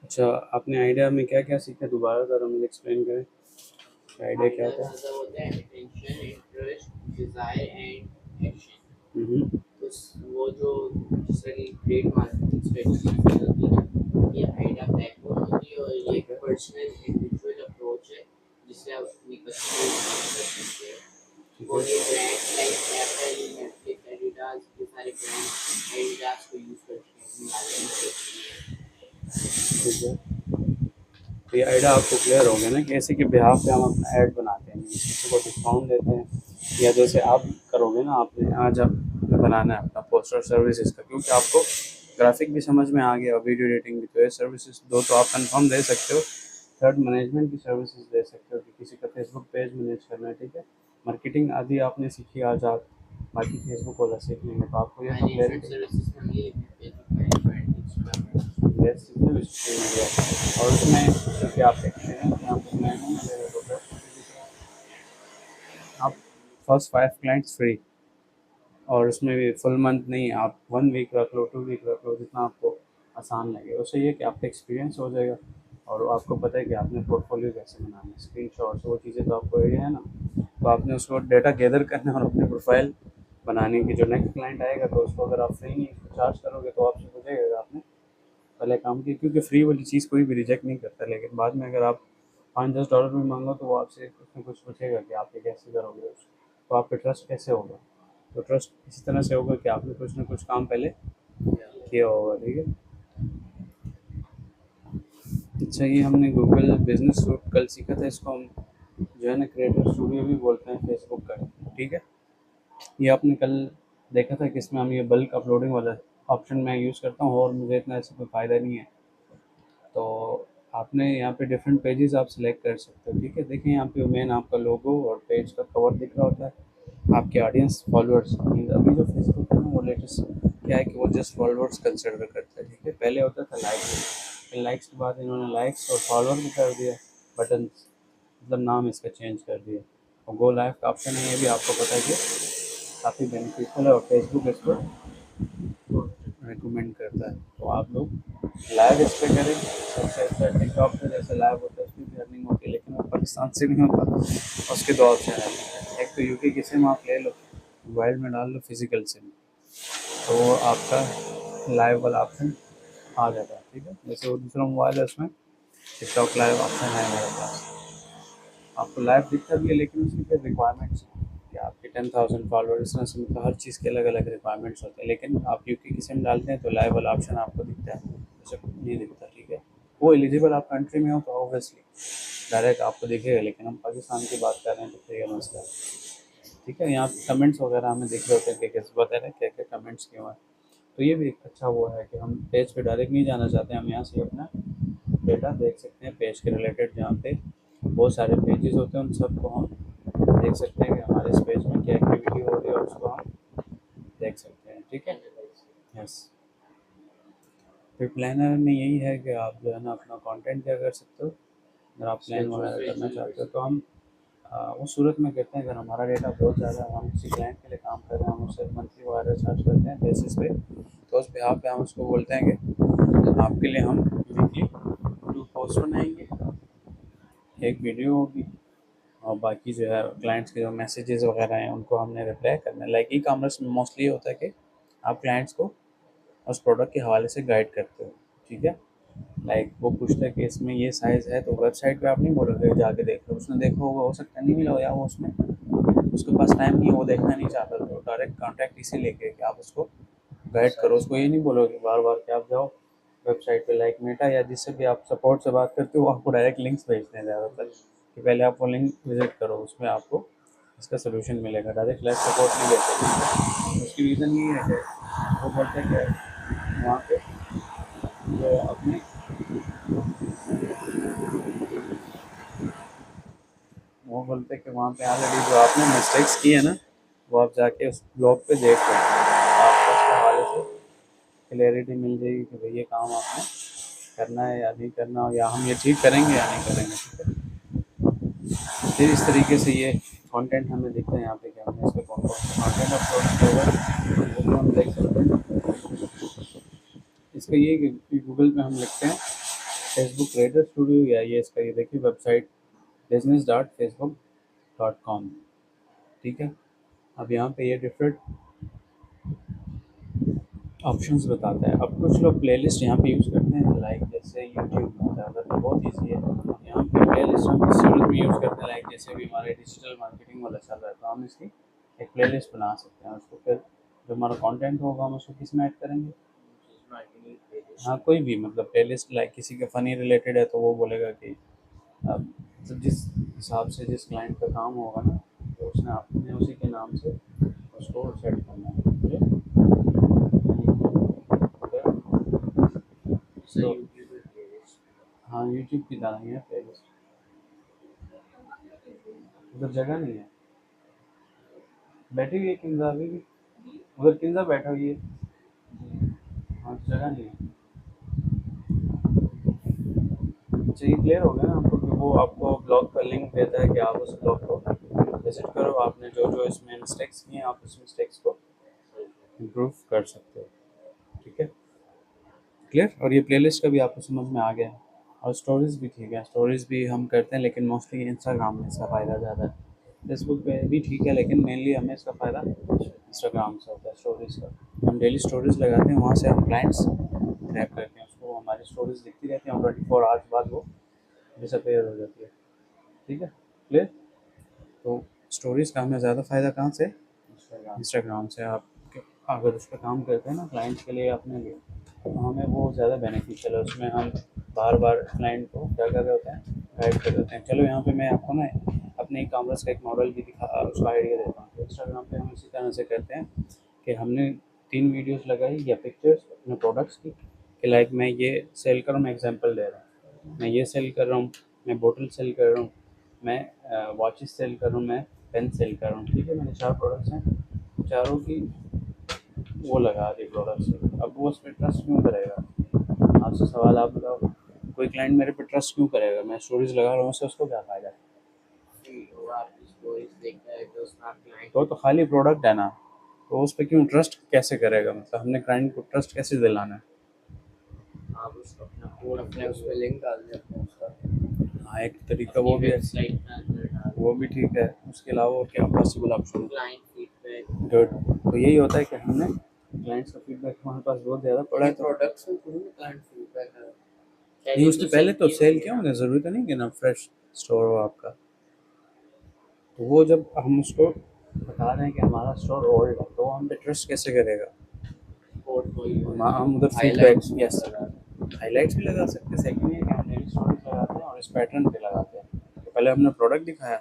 अच्छा, आपने आइडिया में क्या-क्या सीखा दोबारा ज़रा मुझे एक्सप्लेन करें? आइडिया क्या आइडिया था? मतलब होता है attention, interest, desire and action. हुँ, हुँ। तो वो जो जिस तरह की ग्रेट मार्केटिंग स्ट्रेटजी होती है ना, ये आइडिया बैकबोन होती है और ये ठीक एक है, पर्सनल इंडिविजुअल अप्रोच है जिससे आप अपनी कस्टमर कर सकते ठीक हैं। है, और ये brands like Apple, Netflix, Adidas, ये सारे ब्रांड्स एडिडास को यूज़ करते हैं अपनी मार्केटिंग के ठीक है। तो ये आइडिया आपको क्लियर हो गया ना कि ऐसे के बिहाफ़ पे हम अपना ऐड बनाते हैं, किसी को डिस्काउंट देते हैं या जैसे आप करोगे ना आपने आज आप बनाना है अपना पोस्टर सर्विसेज़ का क्योंकि आपको ग्राफ़िक भी समझ में आ गया और वीडियो एडिटिंग भी, तो ये सर्विसेज़ 2 तो आप कन्फर्म दे सकते हो। थर्ड मैनेजमेंट की सर्विसेज़ दे सकते हो कि किसी का फेसबुक पेज मैनेज करना है, ठीक है। मार्केटिंग आदि आपने सीखी आज आप, बाकी फेसबुक वाला सीख लेंगे तो आपको ये तो मैनेजमेंट क्लैरिटी सर्विसेज में ये फेसबुक मैनेजमेंट, इंस्टाग्राम। यस सीखने भी सोशल मीडिया और उसमें क्योंकि आप एक्सपीरियंस में आपको नया नहीं मिलेगा तो आप फर्स्ट 5 क्लाइंट्स फ्री और उसमें भी फुल मंथ नहीं आप 1 वीक रख लो 2 वीक रख लो जितना आपको आसान लगे उससे ये कि आपका एक्सपीरियंस हो जाएगा और आपको पता है कि आपने पोर्टफोलियो कैसे बनाना है स्क्रीन शॉट्स वो चीज़ें तो आपको आइडिया है ना तो आपने उसको डेटा गैदर करना है और अपनी प्रोफाइल बनाने की जो नेक्स्ट क्लाइंट आएगा तो उसको अगर आप फ्री नहीं चार्ज करोगे तो आपसे पूछेगा कि आपने पहले काम किया क्योंकि फ्री वाली चीज़ कोई भी रिजेक्ट नहीं करता लेकिन बाद में अगर आप $5-10 भी मांगो तो वो आपसे कुछ ना कुछ पूछेगा कि आप ये कैसे करोगे उसको तो आप पे ट्रस्ट कैसे होगा तो ट्रस्ट इसी तरह से होगा कि आपने कुछ ना कुछ काम पहले किया होगा ठीक है अच्छा ये हमने गूगल बिजनेस सूट कल सीखा था इसको हम जो है ना क्रिएटर स्टूडियो भी बोलते हैं फेसबुक का ठीक है ये आपने कल देखा था कि इसमें हम ये बल्क अपलोडिंग वाला ऑप्शन मैं यूज़ करता हूँ और मुझे इतना ऐसा कोई फ़ायदा नहीं है तो आपने यहाँ पे डिफरेंट पेजेस आप सिलेक्ट कर सकते हो ठीक है देखिए यहाँ पे मेन आपका लोगो और पेज का कवर दिख रहा होता है आपके ऑडियंस फॉलोअर्स अभी जो फेसबुक है ना वो लेटेस्ट क्या है कि वो जस्ट फॉलोअर्स कंसिडर करता है ठीक है पहले होता था लाइक्स फिर लाइक्स के बाद इन्होंने लाइक्स और फॉलोअर भी कर दिया बटन मतलब नाम इसका चेंज कर दिया और गो लाइव का ऑप्शन है ये भी आपको पता है कि काफ़ी बेनिफिशियल है और फेसबुक इसको रिकमेंड करता है तो आप लोग लाइव इस पे करें सबसे अच्छा टिकटॉक पे जैसे लाइव होता है उसमें भी अर्निंग होती है लेकिन वो पाकिस्तान से नहीं होता उसके दो ऑप्शन है एक तो यूके की सिम आप ले लो मोबाइल में डाल लो फिजिकल सिम तो वो आपका लाइव वाला ऑप्शन आ जाता है ठीक है जैसे वो दूसरा मोबाइल है उसमें टिकटॉक लाइव ऑप्शन है मेरे पास आपको लाइव दिखता भी है लेकिन उसकी फिर रिक्वायरमेंट्स हैं कि आपके 10,000 फॉलोअर इस तरह से मतलब हर चीज़ के अलग अलग रिक्वायरमेंट्स होते हैं लेकिन आप यूके की सिम डालते हैं तो लाइव वाला ऑप्शन आपको दिखता है जैसे नहीं दिखता ठीक है वो एलिजिबल आप कंट्री में हो तो ऑब्वियसली डायरेक्ट आपको दिखेगा लेकिन हम पाकिस्तान की बात कर रहे हैं तो फिर ये मसला है ठीक है यहाँ कमेंट्स वगैरह हमें दिख रहे होते हैं कि कैसे बता रहे हैं क्या क्या कमेंट्स क्यों हैं तो ये भी एक अच्छा वो है कि हम पेज पे डायरेक्ट नहीं जाना चाहते हम यहाँ से अपना डेटा देख सकते हैं पेज के रिलेटेड जहाँ पे बहुत सारे पेजेस होते हैं उन सबको हम देख सकते हैं कि हमारे इस पेज में क्या एक्टिविटी हो रही है और उसको हम देख सकते हैं ठीक है एनालाइज। यस फिर प्लानर में यही है कि आप जो है ना अपना कंटेंट क्या कर सकते हो अगर आप प्लान वगैरह करना चाहते हो तो हम वो सूरत में कहते हैं अगर हमारा डेटा बहुत ज़्यादा है हम किसी क्लाइंट के लिए काम कर रहे हैं हम उससे मंथली वगैरह चार्ज करते हैं बेसिस पे तो उस बिहाफ पे हम उसको बोलते हैं कि आपके लिए हम वीकली 2 पोस्ट बनाएंगे एक वीडियो होगी और बाकी जो है क्लाइंट्स के जो मैसेजेस वगैरह हैं उनको हमने रिप्लाई करना है लाइक ई कॉमर्स में मोस्टली ये होता है कि आप क्लाइंट्स को उस प्रोडक्ट के हवाले से गाइड करते हो ठीक है लाइक वो पूछता है कि इसमें ये साइज़ है तो वेबसाइट पे आप नहीं बोलोगे जाके देख लो उसने देखा होगा हो सकता है नहीं मिला हो या वो उसमें उसके पास टाइम नहीं है वो देखना नहीं चाहता तो डायरेक्ट कॉन्टैक्ट इसी लेके कि आप उसको गाइड करो उसको ये नहीं बोलोगे बार बार कि आप जाओ वेबसाइट पे लाइक मेटा या जिससे भी आप सपोर्ट से बात करते हो वो आपको डायरेक्ट लिंक्स भेजते हैं ज़्यादातर कि पहले आप वो लिंक विजिट करो उसमें आपको इसका सोल्यूशन मिलेगा डायरेक्ट लाइव सपोर्ट नहीं देते उसकी रीज़न ये है कि वो बोलते हैं कि वहाँ पे जो अपने वो बोलते हैं कि वहाँ पे ऑलरेडी जो आपने मिस्टेक्स की है ना वो आप जाके उस ब्लॉग पे देख लो आपको उसके हवाले से क्लियरिटी मिल जाएगी कि भाई ये काम आपने करना है या नहीं करना या हम ये ठीक करेंगे या नहीं करेंगे ठीक है फिर इस तरीके से ये कंटेंट हमें दिखता है यहाँ पे कि हमने इस पर कौन कौन सा कंटेंट अपलोड किया हुआ है वो भी हम देख सकते हैं इसका ये है कि गूगल पे हम लिखते हैं फेसबुक क्रिएटर स्टूडियो या ये इसका, ये देखिए वेबसाइट business.facebook.com। ठीक है, अब यहाँ पे ये डिफरेंट ऑप्शंस बताता है। अब कुछ लोग प्लेलिस्ट यहाँ पे यूज़ करते हैं, लाइक जैसे यूट्यूब में होता है, तो बहुत ईजी है। यहाँ पे प्लेलिस्ट हम इस सूरत में यूज़ करते हैं, लाइक जैसे भी हमारे डिजिटल मार्केटिंग वाला चल रहा है तो हम इसकी एक प्लेलिस्ट बना सकते हैं। उसको फिर जो हमारा कंटेंट होगा हम उसको किस में ऐड करेंगे, हाँ कोई भी मतलब प्लेलिस्ट, लाइक किसी का फ़नी रिलेटेड है तो वो बोलेगा कि अब तो जिस हिसाब से जिस क्लाइंट का काम होगा ना, तो उसने आपने उसी के नाम से उसको सेट करना है। So तो YouTube पे playlist। हाँ यूट्यूब की तरह ही है प्लेलिस्ट, उधर जगह नहीं है, बैठी हुई है किंजा अभी भी, उधर किंजा बैठा हुई है, हाँ तो जगह नहीं है। अच्छा ये क्लियर हो गया ना आपको कि वो आपको ब्लॉग का लिंक देता है कि आप उस ब्लॉग को विजिट करो, आपने जो जो इसमें मिस्टेक्स किए हैं आप उस मिस्टेक्स को इम्प्रूव कर सकते हो। ठीक है, क्लियर। और ये प्लेलिस्ट का भी आपको समझ में आ गया है। और स्टोरीज़ भी ठीक है, स्टोरीज़ भी हम करते हैं लेकिन मोस्टली इंस्टाग्राम में इसका फ़ायदा ज़्यादा है। फेसबुक पे भी ठीक है लेकिन मेनली हमें इसका फ़ायदा इंस्टाग्राम से होता है, स्टोरीज़ का। हम डेली स्टोरीज़ लगाते हैं, वहाँ से हम क्लाइंट्स ग्रैब करते हैं, उसको हमारी स्टोरीज़ दिखती रहती हैं और 24 आवर्स बाद वो डिसअपीयर हो जाती है। ठीक है, क्लियर। तो स्टोरीज़ का हमें ज़्यादा फ़ायदा कहाँ से, इंस्टाग्राम से। आप अगर उस पर काम करते हैं ना क्लाइंट्स के लिए अपने लिए, तो हमें वो ज़्यादा बेनिफिशियल है। उसमें हम बार बार क्लाइंट को क्या कर रहे होते हैं, गाइड कर देते हैं। चलो यहाँ पे मैं आपको ना अपने ई कॉमर्स का एक मॉडल भी दिखा, उसका आइडिया देता हूँ। तो इंस्टाग्राम पे हम इसी तरह से करते हैं कि हमने 3 वीडियोस लगाई या पिक्चर्स अपने प्रोडक्ट्स की, कि लाइक मैं ये सेल कर रहा हूँ, मैं एग्जांपल दे रहा हूँ, मैं ये सेल कर रहा हूँ, मैं बोतल सेल कर रहा हूँ, मैं वॉचेस सेल कर रहा हूँ, मैं पेन सेल कर रहा हूँ। ठीक है, मैंने 4 प्रोडक्ट्स हैं, चारों की वो लगा दी प्रोडक्ट्स। अब वो उस पर ट्रस्ट क्यों करेगा, आपसे सवाल आप बताओ, कोई क्लाइंट मेरे पे ट्रस्ट क्यों करेगा, मैं स्टोरीज लगा रहा हूँ उससे उसको क्या फ़ायदा है। वो आपकी स्टोरीज देखता है तो उसका क्लाइंट तो खाली प्रोडक्ट है ना, तो उस पर क्यों ट्रस्ट कैसे करेगा, मतलब हमने क्लाइंट को ट्रस्ट कैसे दिलाना है। आप उसको अपना कोड अपने उस पर लिंक डाल दें अपने उसका, हाँ एक तरीका वो भी है, वेबसाइट का अंदर डाल वो भी ठीक है। उसके अलावा और क्या possible option, client feedback. Good. तो यही होता है कि हमने क्लाइंट्स का फीडबैक हमारे पास बहुत ज़्यादा पड़ा है तो प्रोडक्ट्स में थोड़ी क्लाइंट फीडबैक है, नहीं, पहले उससे तो पहले तो सेल किया क्या होगा, ज़रूरी तो नहीं कि ना फ्रेश स्टोर हो आपका। तो वो जब हम उसको बता रहे हैं कि हमारा स्टोर ओल्ड है तो वो हम पे ट्रस्ट कैसे करेगा। कोड कोई हम उधर फीडबैक, यस हाइलाइट्स भी लगा सकते हैं। सेकंड ये कि हम डेली स्टोरीज लगाते हैं और इस पैटर्न पे लगाते हैं। तो पहले हमने प्रोडक्ट दिखाया,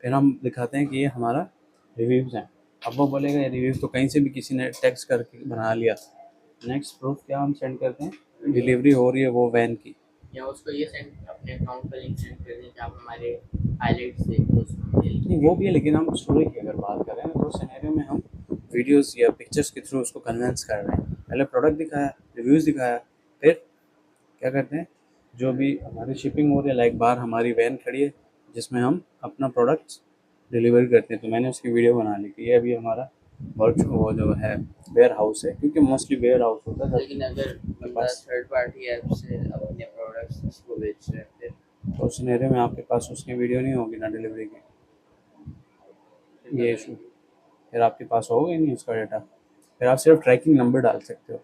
फिर हम दिखाते हैं कि ये हमारा रिव्यूज़ हैं। अब वो बोलेगा ये रिव्यूज़ तो कहीं से भी किसी ने टेक्स्ट करके बना लिया। नेक्स्ट प्रूफ क्या हम सेंड करते हैं, डिलीवरी हो रही है वो वैन की, या उसको ये सेंड अपने अकाउंट का लिंक सेंड कर दें कि आप हमारे हाइलाइट्स देखो उसमें नहीं वो भी है लेकिन हम स्टोरी की अगर बात करें तो सिनेरियो में हम वीडियोस या पिक्चर्स के थ्रू उसको कन्विंस कर रहे हैं। पहले प्रोडक्ट दिखाया, रिव्यूज़ दिखाया, फिर क्या करते हैं, जो भी हमारी शिपिंग हो रही है, लाइक बाहर हमारी वैन खड़ी है जिसमें हम अपना प्रोडक्ट्स डिलीवर करते हैं, तो मैंने उसकी वीडियो बना ली कि ये अभी हमारा वर्क वो जो है वेयर हाउस है, क्योंकि मोस्टली वेयर हाउस होता है लेकिन अगर मेरे बंदा पास। थर्ड पार्टी ऐप से अपने प्रोडक्ट्स उसको बेच रहे हैं फिर तो उस सिनेरियो में आपके पास उसकी वीडियो नहीं होगी ना डिलीवरी की, ये इशू, फिर आपके पास होगा ही नहीं उसका डेटा। फिर आप सिर्फ ट्रैकिंग नंबर डाल सकते हो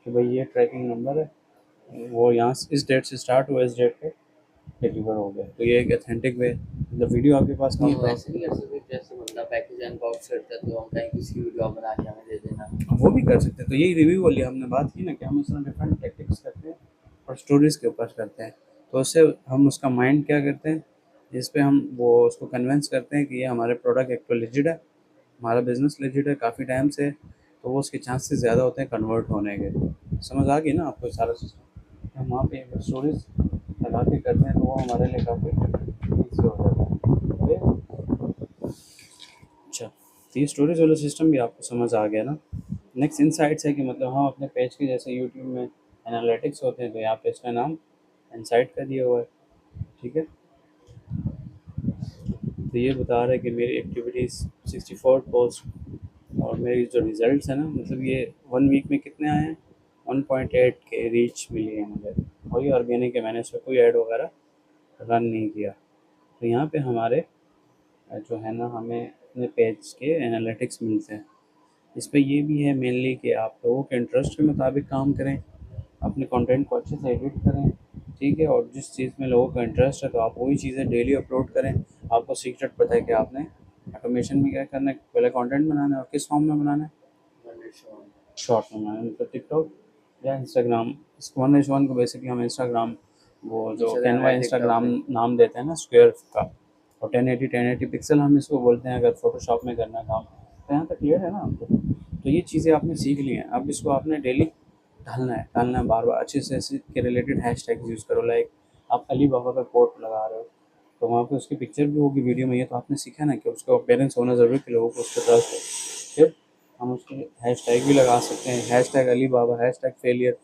कि भाई ये ट्रैकिंग नंबर है, वो यहाँ से इस डेट से स्टार्ट हुआ, इस डेट पे डिलीवर हो गया। तो ये एक ऑथेंटिक वे, मतलब वीडियो आपके पास नहीं हम है वैसे नहीं कर सकते जैसे बंदा पैकेज अनबॉक्स करता है तो हम कहीं किसी वीडियो बना के हमें दे देना। तो वो भी कर सकते हैं। तो यही रिव्यू वाली हमने बात की ना कि हम इसमें डिफरेंट टेक्टिक्स करते हैं और स्टोरीज के ऊपर करते हैं। तो उससे हम उसका माइंड क्या करते हैं, जिस पे हम वो उसको कन्विंस करते हैं कि ये हमारे प्रोडक्ट एक तो लेजिट है, हमारा बिजनेस लेजिट है काफ़ी टाइम से, तो वो उसके चांसेस ज़्यादा होते हैं कन्वर्ट होने के। समझ आ गई ना आपको सारा सिस्टम। हम वहाँ पे स्टोरीज लगा के करते हैं तो वो हमारे लिए काफ़ी ईजी हो जाता है। अच्छा, तो ये स्टोरेज वाला सिस्टम भी आपको समझ आ गया ना। नेक्स्ट इनसाइट्स है कि मतलब हम अपने पेज के जैसे यूट्यूब में एनालिटिक्स होते हैं तो यहाँ पे इसका नाम इनसाइट का दिया हुआ है। ठीक है, तो ये बता रहा है कि मेरी एक्टिविटीज़ 64 पोस्ट और मेरी जो रिजल्ट्स हैं ना, मतलब ये 1 वीक में कितने आए हैं, 1.8 के रीच मिली है मुझे, वही ऑर्गेनिक है, मैंने इस पर कोई ऐड वगैरह रन नहीं किया। तो यहाँ पे हमारे जो है ना हमें अपने पेज के एनालिटिक्स मिलते हैं। इस पे ये भी है मेनली कि आप लोगों के इंटरेस्ट के मुताबिक काम करें, अपने कंटेंट को अच्छे से एडिट करें, ठीक है, और जिस चीज़ में लोगों का इंटरेस्ट है तो आप वही चीज़ें डेली अपलोड करें। आपको सीक्रेट पता है कि आपने ऑटोमेशन में क्या करना है, पहले कंटेंट बनाना है और किस फॉर्म में बनाना है, शॉर्ट में बनाना है, मतलब टिकटॉक या इंस्टाग्राम। इस 1:1 को बेसिकली हम इंस्टाग्राम, वो जो कैनवा इंस्टाग्राम नाम देते हैं ना स्क्वायर का, और 1080 पिक्सल हम इसको बोलते हैं अगर फोटोशॉप में करना काम। तो यहाँ तक क्लियर है ना आपको? तो ये चीज़ें आपने सीख ली हैं, अब इसको आपने डेली डालना है बार बार, अच्छे से ऐसे के रिलेटेड हैश टैग यूज़ करो। लाइक आप अली बाबा का कोट लगा रहे हो तो वहाँ पे उसकी पिक्चर भी होगी वीडियो में, ये तो आपने सीखा ना कि उसका पेरेंट्स होना ज़रूरी कि लोगों को उस पर ट्रस्ट हो। फिर हम उसके हैश टैग भी लगा सकते हैं, हैश टैग अली बाबा, हैश टैग फेलियर,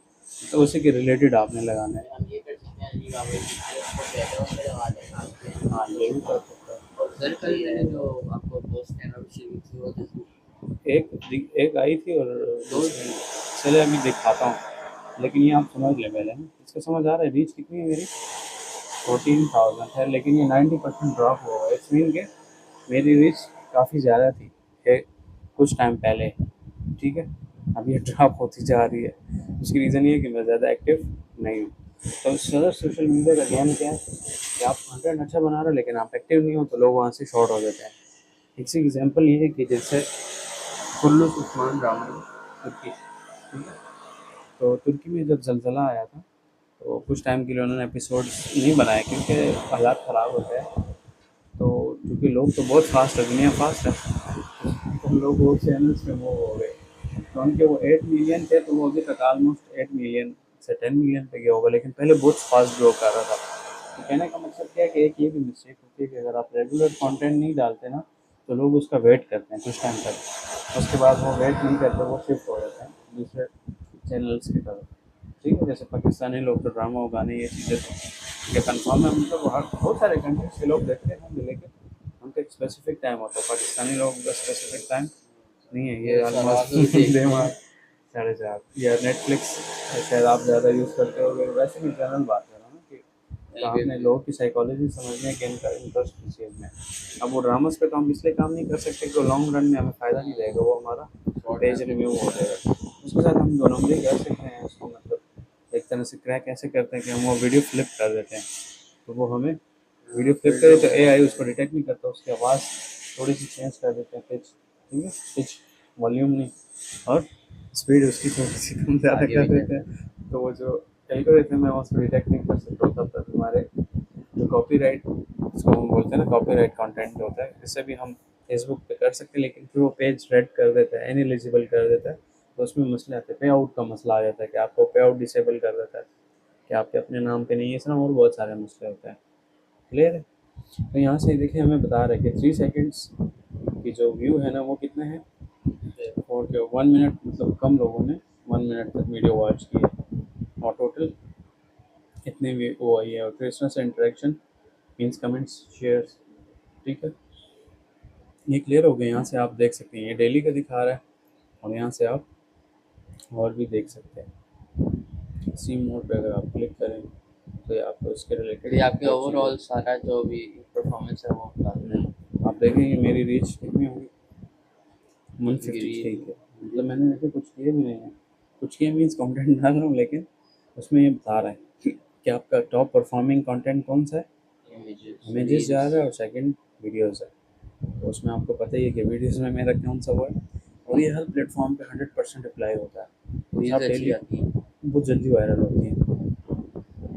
तो उसी के रिलेटेड आपने लगाना है। हम ये कर सकते हैं अली बाबा की उसको बैकग्राउंड में लगा दें। हाँ ये भी कर सकते हैं। और सर कल मैंने जो आपको पोस्ट एनोटेशन की वो एक आई थी और दो, चले अभी दिखाता हूँ, लेकिन ये आप समझ लें पहले ना, इसका समझ आ रहा है रीच कितनी है मेरी, 14,000 है, लेकिन ये 90% ड्रॉप हुआ है। इट्स मीन के मेरी रीच काफ़ी ज़्यादा थी कुछ टाइम पहले, ठीक है, अब ये ड्रॉप होती जा रही है। उसकी रीज़न ये है कि मैं ज़्यादा एक्टिव नहीं हूँ। तो ज़्यादा सोशल मीडिया का गेम क्या है कि आप कंटेंट अच्छा बना रहे हो लेकिन आप एक्टिव नहीं हो तो लोग वहाँ से शॉर्ट हो जाते हैं। एक एग्जाम्पल ये है कि जैसे कुल्लूस उस्मान रामू तुर्की, ठीक है, तो तुर्की में जब ज़लज़ला आया था तो कुछ टाइम के लिए उन्होंने एपिसोड नहीं बनाए क्योंकि हालात ख़राब होते हैं। तो क्योंकि लोग तो बहुत फास्ट है, दुनिया फास्ट है, तो लोग वो चैनल्स पे मूव हो गए। तो उनके वो 8 मिलियन थे तो वो अभी तक ऑलमोस्ट 8 मिलियन से 10 मिलियन पे गया होगा, लेकिन पहले बहुत फास्ट ग्रो कर रहा था। तो कहने का मतलब क्या है कि एक ये भी मिस्टेक होती है कि अगर आप रेगुलर कंटेंट नहीं डालते ना तो लोग उसका वेट करते हैं कुछ टाइम तक, उसके बाद वो वेट नहीं करते, वो शिफ्ट हो जाते हैं दूसरे चैनल्स की तरफ, ठीक है। जैसे पाकिस्तानी लोग तो ड्रामा और गाने ये चीज़ें तो ये कन्फर्म है, मतलब हर बहुत सारे कंट्रीज के लोग देखते हैं, लेकिन उनका एक स्पेसिफिक टाइम होता है। पाकिस्तानी लोग का स्पेसिफिक टाइम नहीं है, ये ऑलमोस्ट दिमाग 4:30 या नेटफ्लिक्स शायद आप ज़्यादा यूज़ करते हो, वैसे भी जनरल बात है ना कि तो आपने लोगों की साइकोलॉजी समझने के इनका इंटरेस्ट किस चीज़ में। अब वो ड्रामास पे तो हम इसलिए काम नहीं कर सकते कि लॉन्ग रन में हमें फ़ायदा नहीं रहेगा, वो हमारा पेज रिव्यू हो जाएगा। उसके साथ हम 2 नंबरी कर सकते हैं उसको, मतलब एक तरह से क्रैक ऐसे करते हैं कि हम वो वीडियो फ्लिप कर देते हैं, तो वो हमें वीडियो फ्लिप करे तो एआई उसको डिटेक्ट नहीं करता, उसकी आवाज़ थोड़ी सी चेंज कर देते हैं, पिच, ठीक है, पिच वॉल्यूम नहीं, और स्पीड उसकी थोड़ी सी कम ज़्यादा कर देते हैं, तो वो जो एल्गोरिथम है वो उसको डिटेक्ट नहीं कर सकता। तब तक हमारे जो कॉपीराइट, जिसको हम बोलते हैं ना कॉपीराइट कंटेंट जो होता है, इससे भी हम फेसबुक पे कर सकते हैं, लेकिन फिर वो पेज रेड कर देता है, इनएलिजिबल कर देता है, तो उसमें मसले आते हैं, पे आउट का मसला आ जाता है कि आपको पे आउट डिसेबल कर देता है कि आपके अपने नाम पे नहीं है, इस तरह और बहुत सारे मसले होते हैं। क्लियर है? तो यहाँ से देखिए हमें बता रहा है कि 3 सेकंड्स की जो व्यू है ना वो कितने हैं, और जो 1 मिनट, मतलब कम लोगों ने 1 मिनट तक वीडियो वॉच की है, और टोटल इतने भी वो आई है, और Christmas interaction means comments shares, ठीक है। ये क्लियर हो गया, यहाँ से आप देख सकते हैं ये डेली का दिखा रहा है, और यहाँ से आप और भी देख सकते हैं। सी मोड पे अगर आप क्लिक करें तो ये आपको इसके रिलेटेड ये आपके ओवरऑल सारा जो भी परफॉर्मेंस है वो बताते हैं। आप देखेंगे मेरी रीच कितनी होगी, 150 है, मतलब मैंने वैसे कुछ किए भी नहीं है, कुछ किए मीन्स कंटेंट डाल रहा हूँ, लेकिन उसमें ये बता रहा है कि आपका टॉप परफॉर्मिंग कंटेंट कौन सा है, इमेजेस जा रहा है, और सेकंड वीडियोस है। तो उसमें आपको पता ही है कि वीडियोस में मेरा कौन सा वो है, और ये हर प्लेटफॉर्म पे 100% अप्लाई होता है, तो सब डेली बहुत जल्दी वायरल होती हैं,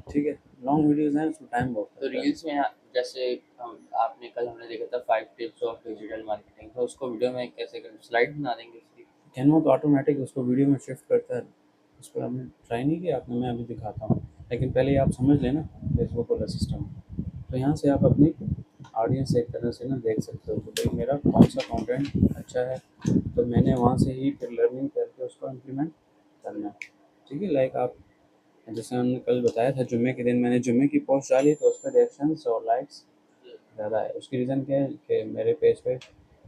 ठीक है। लॉन्ग वीडियोस हैं उसमें टाइम बहुत तो लगता है। रील्स में जैसे आपने कल हमने देखा था 5 टिप्स ऑफ डिजिटल मार्केटिंग, तो उसको वीडियो में कैसे करें, स्लाइड बना देंगे उसकी? कैनवा तो ऑटोमेटिक उसको वीडियो में शिफ्ट करता है, उस पर हमने ट्राई नहीं किया आपने, मैं अभी दिखाता हूँ, लेकिन पहले आप समझ लेना फेसबुक वाला सिस्टम। तो यहाँ से आप अपनी ऑडियंस एक तरह से ना देख सकते हो कि भाई मेरा कौन सा कंटेंट अच्छा है, तो मैंने वहाँ से ही फिर लर्निंग करके उसको इम्प्लीमेंट करना है, ठीक है। लाइक आप जैसे हमने कल बताया था जुम्मे के दिन मैंने जुम्मे की पोस्ट डाली तो उस पर रिएक्शंस और लाइक्स ज़्यादा है। उसकी रीज़न क्या है कि मेरे पेज पे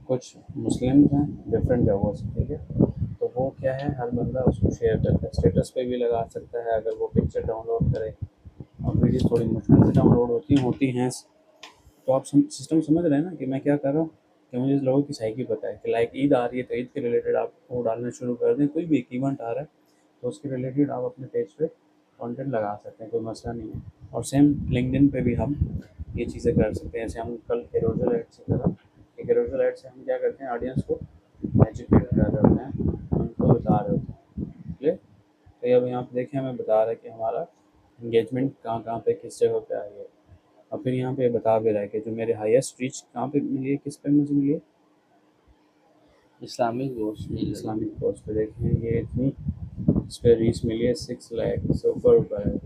कुछ मुस्लिम हैं डिफरेंट जगहों से, ठीक है, तो वो क्या है, हर बंदा उसको शेयर करता है, स्टेटस पे भी लगा सकता है अगर वो पिक्चर डाउनलोड करे। और वीडियो थोड़ी मुश्किल से डाउनलोड होती हैं। तो आप सिस्टम समझ रहे हैं ना कि मैं क्या कर रहा हूँ, कि मुझे लोगों की साइकी पता है कि लाइक ईद आ रही है तो ईद के रिलेटेड आप वो डालना शुरू कर दें, कोई भी एक इवेंट आ रहा है तो उसके रिलेटेड आप अपने पेज पे कंटेंट लगा सकते हैं, कोई मसला नहीं है। और सेम लिंक्डइन पे भी हम ये चीज़ें कर सकते हैं, जैसे हम कल केरोजल ऐड से करा, केरोजल ऐड से हम क्या करते हैं, ऑडियंस को एजुकेट कर रहे होते हैं, उनको बता रहे होते हैं। क्लियर? तो अब यहाँ पे देखें हमें बता रहा है कि हमारा इंगेजमेंट कहाँ कहाँ पे किस जगह पे आई है। और फिर यहाँ पे बता भी रहा है कि जो मेरे हाईएस्ट रीच कहाँ पे मिली है, किस पे मुझे मिली है, इस्लामिक गोश्त नहीं लगी। इस्लामिक पोस्ट पे। देखें ये इतनी इस पर रीच मिली है 6 लाख से ऊपर है।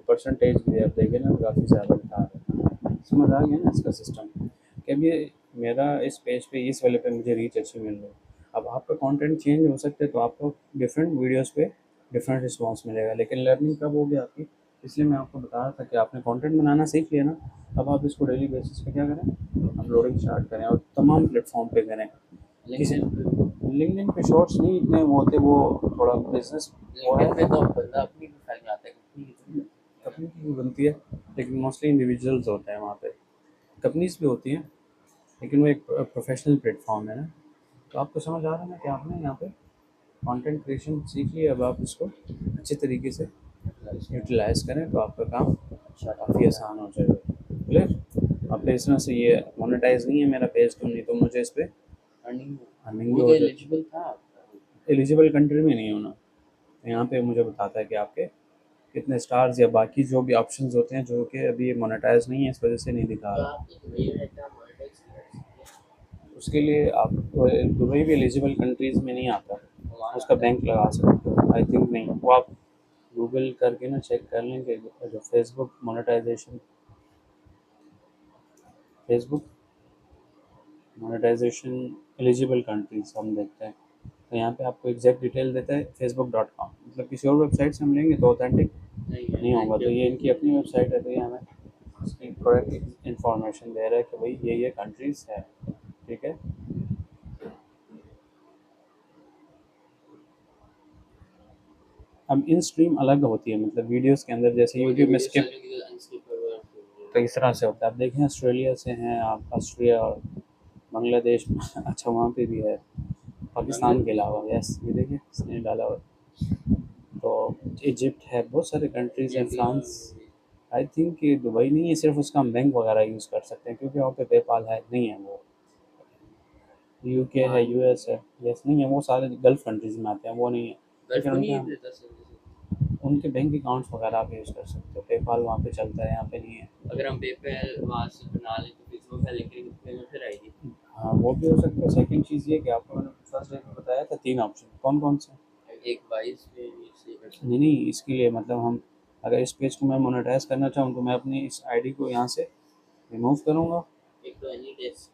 परसेंटेज भी आप देखें ना काफ़ी ज़्यादा बता रहा है। समझ आ गया ना इसका सिस्टम, कि अब ये मेरा इस पेज पे इस वाले पे मुझे रीच अच्छी मिल रही है। अब आपका कंटेंट चेंज हो सकता है तो आपको डिफरेंट वीडियोस पे डिफरेंट रिस्पॉन्स मिलेगा, लेकिन लर्निंग कब होगी आपकी, इसलिए मैं आपको बता रहा था कि आपने कंटेंट बनाना सीख लिया ना, अब आप इसको डेली बेसिस पे क्या करें, अपलोडिंग स्टार्ट करें और तमाम प्लेटफॉर्म पे करें। किसी लिंक्डइन पे शॉर्ट्स नहीं इतने वो होते, वो थोड़ा बिजनेस वो है, लिंक्डइन पे तो बंदा अपनी प्रोफाइल में आता है, कंपनी की भी बनती है लेकिन मोस्टली इंडिविजुअल्स होते हैं वहाँ पे। कंपनीज भी होती हैं लेकिन वो एक प्रोफेशनल प्लेटफॉर्म है ना। तो आपको समझ आ रहा है ना कि आपने यहाँ पे कंटेंट क्रिएशन सीख लिया, अब आप इसको अच्छे तरीके से यूटिलाइज करें तो आपका काम काफ़ी आसान हो जाएगा। क्लियर? आप इस तरह से ये मोनेटाइज नहीं है मेरा पेज तो, नहीं तो मुझे इस पर अर्निंग अर्निंग भी वो हो तो जाती। एलिजिबल था आपका। एलिजिबल कंट्री में नहीं होना, तो यहाँ पे मुझे बताता है कि आपके कितने स्टार्स या बाकी जो भी ऑप्शंस होते हैं जो कि अभी मोनेटाइज नहीं है, इस वजह से नहीं दिखा तो रहा। आपने दुबई में क्या मोनेटाइज किया? उसके लिए आप दुबई भी एलिजिबल कंट्रीज़ में नहीं आता, वहाँ उसका बैंक लगा सकते हो, आई थिंक नहीं, वो आप गूगल करके ना चेक कर लेंगे जो Facebook monetization, Facebook monetization eligible countries हम देखते हैं, तो यहाँ पे आपको एग्जैक्ट डिटेल देता है facebook.com, मतलब किसी और वेबसाइट से हम लेंगे तो ऑथेंटिक नहीं होगा। तो ये इनकी अपनी वेबसाइट है, तो ये हमें उसकी करेक्ट इंफॉर्मेशन दे रहा है कि भाई ये कंट्रीज़ है। ठीक है, अब इन स्ट्रीम अलग होती है, मतलब वीडियोस के अंदर जैसे यूट्यूब में स्किप, तो इस तरह से होता है। आप देखें ऑस्ट्रेलिया से हैं आप, ऑस्ट्रिया और बांग्लादेश में अच्छा वहाँ पे भी है, पाकिस्तान के अलावा, यस ये देखिए इसने डाला हुआ, तो इजिप्ट है, बहुत सारे कंट्रीज़ हैं, फ्रांस, आई थिंक कि दुबई नहीं है, सिर्फ उसका हम बैंक वगैरह यूज़ कर सकते हैं क्योंकि वहाँ पे पेपाल है नहीं है, वो यूके है, यूएस है, यस नहीं है, वो सारे गल्फ़ कंट्रीज़ में आते हैं, वो नहीं है। गल्फ लेकिन को उनके नहीं देता सर्विस। उनके बैंक अकाउंट्स वगैरह आप यूज़ कर सकते हो, पेपाल वहाँ पे चलता है, यहाँ पे नहीं है। अगर हम पेपैल वहाँ से बना लें तो फिर वो पहले पेमेंट फिर आएगी। हाँ वो भी हो सकता है। सेकंड चीज़ ये कि आपको मैंने फर्स्ट डे में बताया था 3 ऑप्शन, कौन कौन से? एक 22 में भी सही कर सकते नहीं नहीं, इसके लिए मतलब हम अगर इस पेज को मैं मोनेटाइज करना चाहूँ तो मैं अपनी इस आईडी को यहाँ से रिमूव करूँगा। हैं। एक तो एनी डेस्क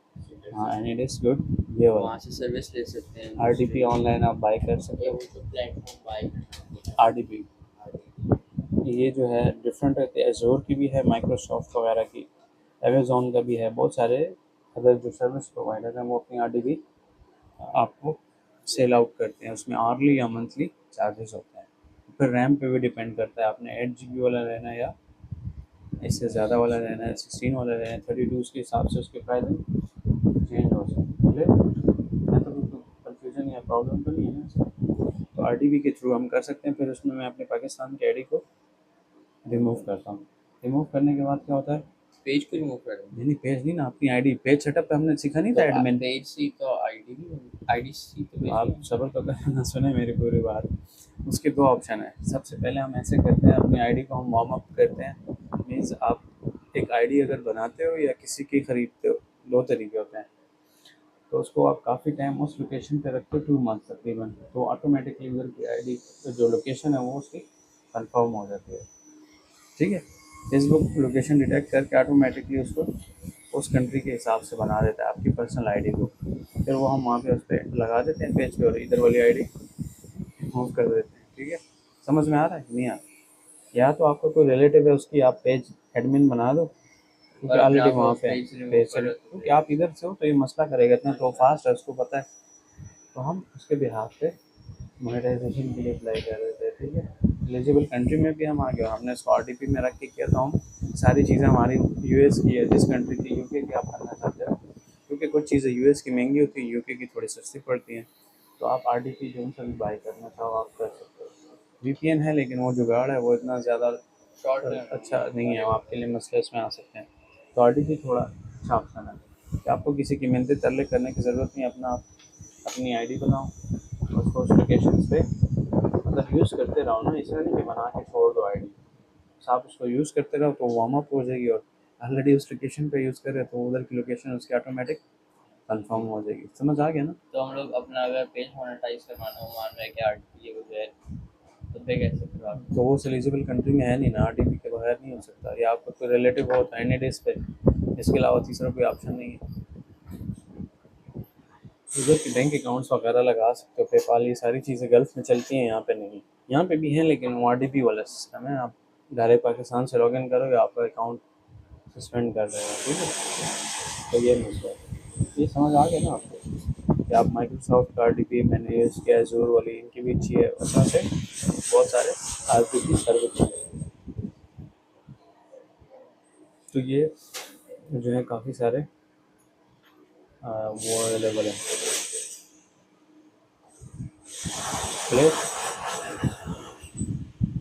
हाँ एनी डेस्क गुड, ये वाला वहाँ से सर्विस ले सकते हैं। आरडीपी ऑनलाइन आप बाय कर सकते ये हो। वो जो प्लेटफॉर्म बाय करना आरडीपी ये जो है डिफरेंट रहती है, एजोर की भी है, माइक्रोसॉफ्ट वगैरह की, अमेज़ॉन का भी है, बहुत सारे अदर जो सर्विस प्रोवाइडर हैं वो अपनी आरडीपी आपको सेल आउट करते हैं, उसमें आवर्ली या मंथली चार्जेस होते हैं। फिर रैम पे भी डिपेंड करता है, आपने 8 GB वाला लेना है या इससे ज़्यादा वाला लेना है, 16 वाला लेना है, 32, उसके हिसाब से उसके प्राइसिंग चेंज हो सकते हैं। तो कन्फ्यूजन या प्रॉब्लम तो नहीं है ना इसमें? तो आरडीबी के थ्रू हम कर सकते हैं। फिर उसमें मैं अपने पाकिस्तान की आईडी को रिमूव करता हूँ। रिमूव करने के बाद क्या होता है, पेज को रिमूव कर दें। नहीं पेज नहीं ना, अपनी आईडी, पेज सेटअप पे हमने सीखा नहीं था तो एडमिन। पेज से तो आईडी भी आईडी से तो पेज आप भी सबर तो करना, सुने मेरी पूरी बात। उसके 2 ऑप्शन है, सबसे पहले हम ऐसे करते हैं, अपनी आईडी को हम वार्म अप करते हैं। मीन्स आप एक आईडी अगर बनाते हो या किसी की खरीदते हो, 2 तरीके होते हैं। तो उसको आप काफ़ी टाइम उस लोकेशन पे रखते हो, 2 मंथ तकरीबन, तो ऑटोमेटिकली उधर की आईडी जो लोकेशन है वो उसकी कंफर्म हो जाती है। ठीक है, फेसबुक लोकेशन डिटेक्ट करके ऑटोमेटिकली उसको उस कंट्री के हिसाब से बना देता है आपकी पर्सनल आईडी को। फिर वो हम वहाँ पे उस पर लगा देते हैं पेज पे, और इधर वाली आईडी मूव कर देते हैं। ठीक है, समझ में आ रहा है नहीं आ रहा? या तो आपका कोई रिलेटिव है उसकी आप पेज एडमिन बना दो, क्योंकि और अपने ऑलरेडी आप वहाँ को पे पेज रिमूव पेज कर क्योंकि आप इधर से हो तो ये मसला करेगा, इतना तो फास्ट है उसको पता है। तो हम उसके बिहाफ पे मोनेटाइजेशन के लिए अप्लाई कर रहे थे, ठीक है। एलिजिबल कंट्री में भी हम आ गए, हमने इसको आरडीपी में रख के किया, तो हम सारी चीज़ें हमारी यूएस की है, जिस कंट्री की यूके की आप करना चाहते हो, क्योंकि कुछ चीज़ें यूएस की महंगी होती है, यूके की थोड़ी सस्ती पड़ती हैं, तो आप आरडीपी जो सा भी बाई करना चाहो आप कर सकते हो। वीपीएन है, लेकिन वो जुगाड़ है वो इतना ज़्यादा शॉर्ट अच्छा नहीं है, वो आपके लिए मसले इसमें आ सकते हैं। तो आरडीपी थोड़ा अच्छा ऑप्शन है कि आपको किसी की मिन्नतें तरले करने की ज़रूरत नहीं, अपना अपनी आईडी बनाओ, उसको उस लोकेशन पे मतलब यूज़ करते रहो ना, इसलिए नहीं कि बना के छोड़ दो आईडी, आप उसको यूज़ करते रहो तो वार्म अप हो जाएगी, और ऑलरेडी उस लोकेशन पे यूज़ कर रहे तो उधर की लोकेशन उसकी ऑटोमेटिक कंफर्म हो जाएगी। समझ आ गया ना? तो हम लोग अपना अगर पेज मोनेटाइज करवाना हो, मान रहे हैं कि आरटीपी के बगैर, तो पे कैसे करवा? तो वो एलिजिबल कंट्री में है नहीं ना, आरटीपी के बगैर नहीं हो सकता, या आपका कोई रिलेटिव हो तो एनी डेज पे, इसके अलावा तीसरा कोई ऑप्शन नहीं है। उधर के बैंक अकाउंट्स वगैरह लगा सकते हो, पेपाल, ये सारी चीज़ें गल्फ में चलती हैं, यहाँ पे नहीं। यहाँ पे भी हैं, लेकिन वो आरडीपी वाला सिस्टम है, आप डायरेक्ट पाकिस्तान से लॉगिन करोगे, आपका अकाउंट सस्पेंड कर देगा, ठीक है। तो ये मसला है, ये समझ आ गया ना आपको कि आप माइक्रोसॉफ्ट का आरडीपी मैंने यूज़ किया, एज़ूर वाली इनकी भी अच्छी है, उसमें से बहुत सारे आरडीपी सर्विस हैं। तो ये जो है काफ़ी सारे वो अवेलेबल है। क्लियर?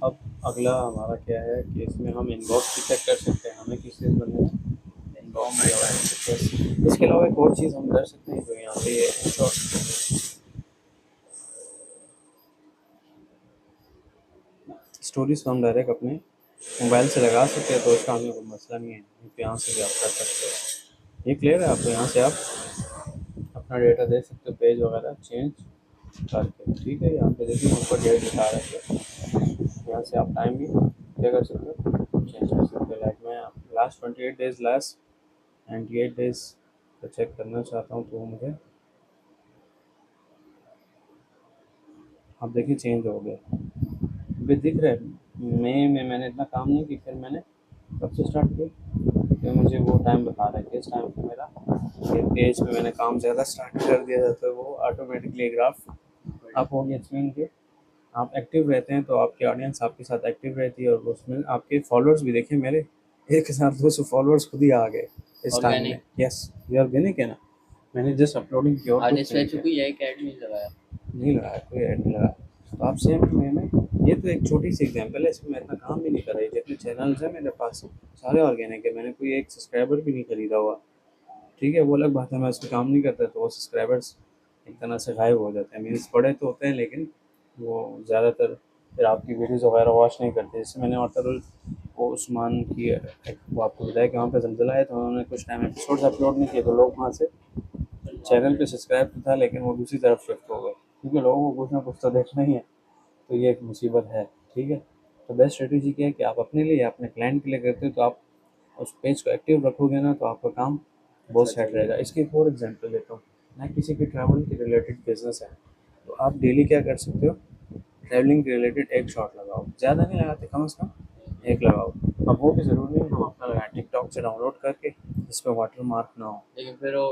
अब अगला हमारा क्या है कि इसमें हम इनबॉक्स भी चेक कर सकते हैं, हमें किस चीज़ बनना है, इनबॉक्स में है। इसके अलावा एक और चीज़ हम कर सकते हैं, जो यहाँ पे स्टोरीज को हम डायरेक्ट अपने मोबाइल से लगा सकते हैं, तो उसका हमें कोई मसला नहीं है, यहाँ से भी आप कर सकते हो। ये क्लियर है आपको? यहाँ से आप अपना डेटा देख सकते हो, पेज वगैरह चेंज करके, ठीक है। यहाँ पे देखिए ऊपर डेट दिखा रहा है, यहाँ से आप टाइम भी क्या कर सकते हो, चेंज कर सकते हो। लाइक मैं लास्ट 28 डेज़, लास्ट 98 डेज़ को चेक करना चाहता हूँ, तो मुझे आप देखिए चेंज हो गया, भी दिख रहा है। मई में मैंने इतना काम नहीं किया, फिर मैंने कब से स्टार्ट किया, फिर मुझे वो टाइम बता रहा है किस टाइम पे मेरा ये पेज पे मैंने काम ज़्यादा स्टार्ट कर दिया था, तो वो ऑटोमेटिकली ग्राफ अप हो गया। इट्स मीन कि आप एक्टिव रहते हैं, तो आपकी ऑडियंस आपके साथ एक्टिव रहती है, और उसमें आपके फॉलोअर्स भी देखिए मेरे 1,200 फॉलोअर्स खुद ही आ गए इस टाइम में। यस, ये ऑर्गेनिक है ना, मैंने जस्ट अपलोडिंग की और आज कुछ इस नहीं पे किया, कोई एक ऐड नहीं लगाया। नहीं लगाया, कोई ऐड नहीं लगाया। तो आप सेम वे में, ये तो एक छोटी सी एग्जांपल है, इसमें मैं इतना काम भी नहीं कर रही, जितने चैनल्स हैं मेरे पास सारे ऑर्गेनिक है, मैंने कोई एक सब्सक्राइबर भी नहीं खरीदा हुआ, ठीक है। वो अलग बात है, मैं उस पर काम नहीं करता, तो वो सब्सक्राइबर्स एक तरह से गायब हो जाते हैं, मीन्स पड़े तो होते हैं, लेकिन वो ज़्यादातर फिर आपकी वीडियोज़ वगैरह वॉच नहीं करते। जैसे मैंने वाटर वो उस्मान की वो आपको बताया कि वहाँ पे ज़लज़ला है, तो उन्होंने कुछ टाइम एपिसोड्स अपलोड नहीं किए, तो लोग वहाँ से चैनल पे सब्सक्राइब तो था, लेकिन वो दूसरी तरफ शिफ्ट हो गए, क्योंकि लोगों को कुछ ना कुछ तो देखना ही है, तो ये एक मुसीबत है, ठीक है। तो बेस्ट स्ट्रेटजी क्या है कि आप अपने लिए या अपने क्लाइंट के लिए करते हो, तो आप उस पेज को एक्टिव रखोगे ना, तो आपका काम बहुत सेट रहेगा। इसकी एक और एग्जांपल देता हूँ, मैं किसी की ट्रैवल के रिलेटेड बिजनेस है, तो आप डेली क्या कर सकते हो, ट्रैवलिंग के रिलेटेड एक शॉट लगाओ, ज़्यादा नहीं लगाते, कम से कम एक लगाओ। अब वो भी ज़रूरी नहीं हम अपना लगाएं, टिकटॉक से डाउनलोड करके जिस पर वाटर मार्क ना हो, लेकिन फिर वो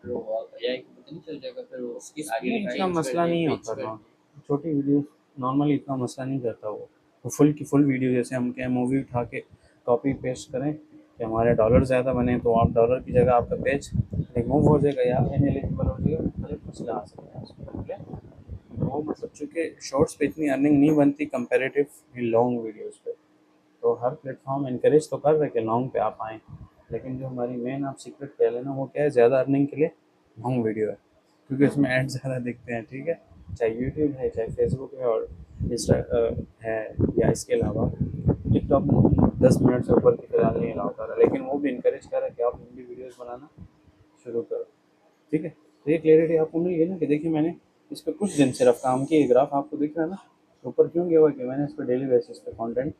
एआई को पता नहीं चल जाएगा, फिर वो उसकी आगे इतना मसला नहीं होता ना, छोटी वीडियो नॉर्मली इतना मसला नहीं करता वो। तो फुल की फुल वीडियो, जैसे हम क्या मूवी उठा के कॉपी पेस्ट करें कि हमारे डॉलर ज़्यादा बने, तो आप डॉलर की जगह आपका पेज रिमूव हो जाएगा या इनएलिजिबल हो जाएगा, मुख्तलिफ मसले आ सकते हैं उसमें। वो मतलब चूँकि शॉर्ट्स पे इतनी अर्निंग नहीं बनती कंपेरेटिव लॉन्ग वीडियोज़ पे, तो हर प्लेटफॉर्म इनकरेज तो कर रहे कि लॉन्ग पे आप आएँ, लेकिन जो हमारी मेन आप सीक्रेट कह लेना वो क्या है, ज़्यादा अर्निंग के लिए लॉन्ग वीडियो है, क्योंकि उसमें ऐड ज़्यादा दिखते हैं, ठीक है। चाहे यूट्यूब है, चाहे फेसबुक है, और इंस्टा है, या इसके अलावा टिकटॉक 10 मिनट से ऊपर की फिलहाल नहीं अलाउ कर रहा, लेकिन वो भी इनकरेज कर रहा है कि आप लंबी वीडियोज़ बनाना शुरू करो, ठीक है। तो ये क्लियरिटी आपको मिल गई ना, कि देखिए मैंने इस पर कुछ दिन सिर्फ काम किया, ग्राफ आपको दिख रहा है ना ऊपर, क्यों गया हुआ कि मैंने इस पर डेली बेसिस पे कंटेंट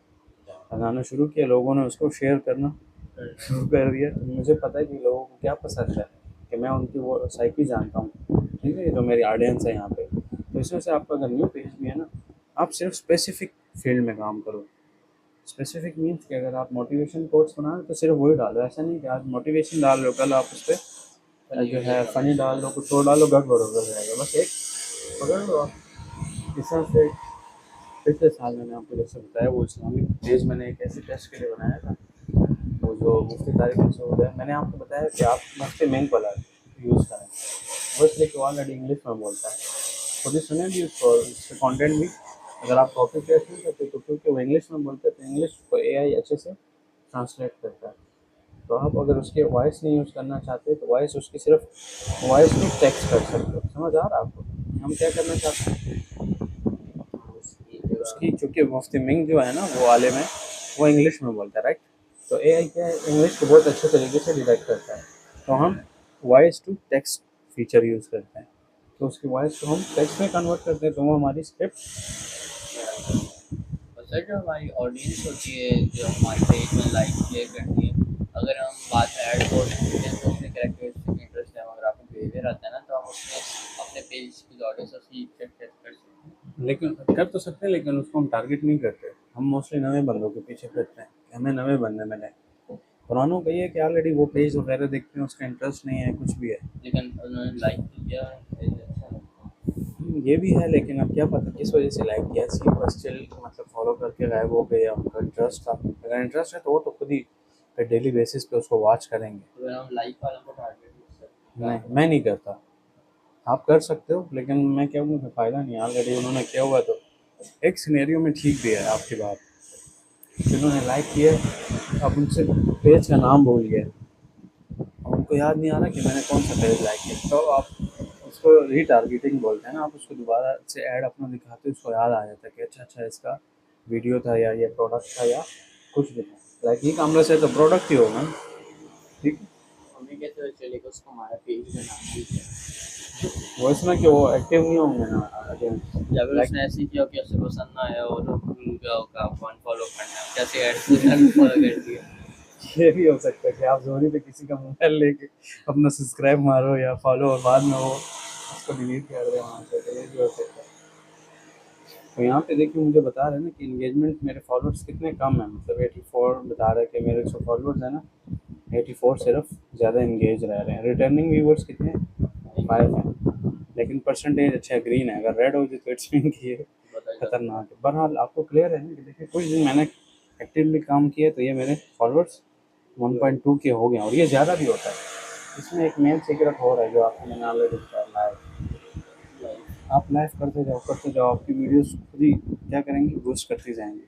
बनाना शुरू किया, लोगों ने उसको शेयर करना शुरू कर दिया, तो मुझे पता है कि लोगों को क्या पसंद है, कि मैं उनकी वो साइकी जानता हूँ, ठीक है, जो मेरी ऑडियंस है यहाँ पे। तो इस वजह से आपका अगर न्यू पेज भी है ना, आप सिर्फ स्पेसिफिक फील्ड में काम करो। स्पेसिफिक मीन्स कि अगर आप मोटिवेशन कोट्स बना रहे हो तो सिर्फ वही डालो, ऐसा नहीं कि आज मोटिवेशन डाल रहे हो, कल आप उस पर जो है फ़नी डाल लो, कुछ और डालो, गड़बड़ हो जाएगा। बस एक पकड़ लो आप, इस तरह से पिछले साल मैंने आपको जैसे बताया वो इस्लामिक पेज मैंने एक ऐसे टेस्ट के लिए बनाया था, वो जो मुफ्ती तारिक मसूद है, मैंने आपको बताया कि आप मुफ्ती मेंग वाला यूज़ करें, वो इसलिए कि ऑलरेडी इंग्लिश में बोलता है, खुद ही सुने भी उसको, उसके कंटेंट भी अगर आप कॉपी पेस्ट नहीं करते तो क्योंकि वो इंग्लिश में बोलते हैं तो इंग्लिश को एआई अच्छे से ट्रांसलेट करता है। तो आप अगर उसके वॉइस नहीं यूज़ करना चाहते तो वॉइस उसकी सिर्फ वॉइस में टेक्स्ट कर सकते हो, समझ आ रहा है आपको हम क्या करना चाहते हैं। उसकी जगह उसकी चूँकि मुफ्ती मिंग जो है ना वो आलिम है, वो इंग्लिश में बोलता है राइट, तो एआई क्या है इंग्लिश को बहुत अच्छे तरीके से डिटेक्ट करता है, तो हम voice to text feature use करते हैं, तो उसकी वॉइस को हम टेक्स्ट में कन्वर्ट करते हैं तो वो हमारी स्क्रिप्ट। और सर जो हमारी ऑडियंस होती है जो हमारे पेज में लाइक शेयर करती है, अगर हम बात ऐड को देखते हैं तो उसमें कैरेक्टरिस्टिक इंटरेस्ट है, अगर आपको बिहेवियर आता है ना तो हम उसमें अपने पेज की ऑडियंस से चेक कर सकते हैं। लेकिन कर तो सकते हैं लेकिन उसको हम टारगेट नहीं करते, हम मोस्टली नए बंदों के पीछे फिरते हैं कि हमें नए बंदे मिले, पुरानों का ये है कि ऑलरेडी वो पेज वगैरह देखते हैं उसका इंटरेस्ट नहीं है कुछ भी है। लेकिन उन्होंने लाइक किया है, अच्छा लगता ये भी है लेकिन अब क्या पता किस वजह से लाइक किया, सी बस स्टिल मतलब फॉलो करके गायब हो गए या उनका इंटरेस्ट था, अगर इंटरेस्ट है तो वो तो खुद ही पे डेली बेसिस पे उसको वॉच करेंगे। है। तो हम लाइक वालों को टारगेट कर सकते नहीं हैं। मैं नहीं करता, आप कर सकते हो लेकिन मैं क्या कहूँगा फ़ायदा नहीं है, ऑलरेडी उन्होंने किया हुआ तो एक सिनेरियो में ठीक भी है आपकी बात, जिन्होंने लाइक किया अब उनसे पेज का नाम भूल गया, अब उनको याद नहीं आ रहा कि मैंने कौन सा पेज लाइक किया, तो आप उसको रीटारगेटिंग बोलते हैं ना, आप उसको दोबारा से ऐड अपना दिखाते हो उसको याद आ जाता है कि अच्छा अच्छा इसका वीडियो था या ये प्रोडक्ट था या कुछ भी था, लाइक ई कॉमर्स है तो प्रोडक्ट ही होगा ना, ठीक है। हमें कैसे पता चलेगा उसको हमारा पेज का नाम भी क्या है? वो इसमें कि वो एक्टिव नहीं होंगे ना अगेन, या फिर लाइक उसने ऐसे ही किया कि उसे पसंद ना आया और भूल गया होगा आपको अनफॉलो करना है, कैसे ऐड से अनफॉलो कर दिया। ये भी हो सकता है कि आप जोरी पे किसी का मोबाइल लेके अपना सब्सक्राइब मारो या फॉलो और बाद में वो उसको डिलीट कर दे वहाँ से, तो ये भी हो सकता है। तो यहाँ पे देखिए मुझे बता रहे हैं ना कि इंगेजमेंट मेरे फॉलोअर्स कितने कम हैं, मतलब 84 बता रहे हैं कि मेरे जो फॉलोअर्स हैं ना 84 सिर्फ ज़्यादा इंगेज रह रहे हैं, रिटर्निंग व्यूवर्स कितने हैं 5 हैं, लेकिन परसेंटेज अच्छा ग्रीन है, अगर रेड हो जाए तो इट्स मीन कि ये बदल जाता खतरनाक है। बहरहाल आपको क्लियर है ना कि देखिए कुछ दिन मैंने एक्टिवली काम किया तो ये मेरे फॉलोअर्स 1.2 के हो गए और ये ज़्यादा भी होता है, इसमें एक मेन सीक्रेट हो रहा है जो आपको मैंने ऑलरेडी बताया है, है। आप लाइव करते जाओ आपकी वीडियोस खुद ही क्या करेंगी बूस्ट करती जाएंगी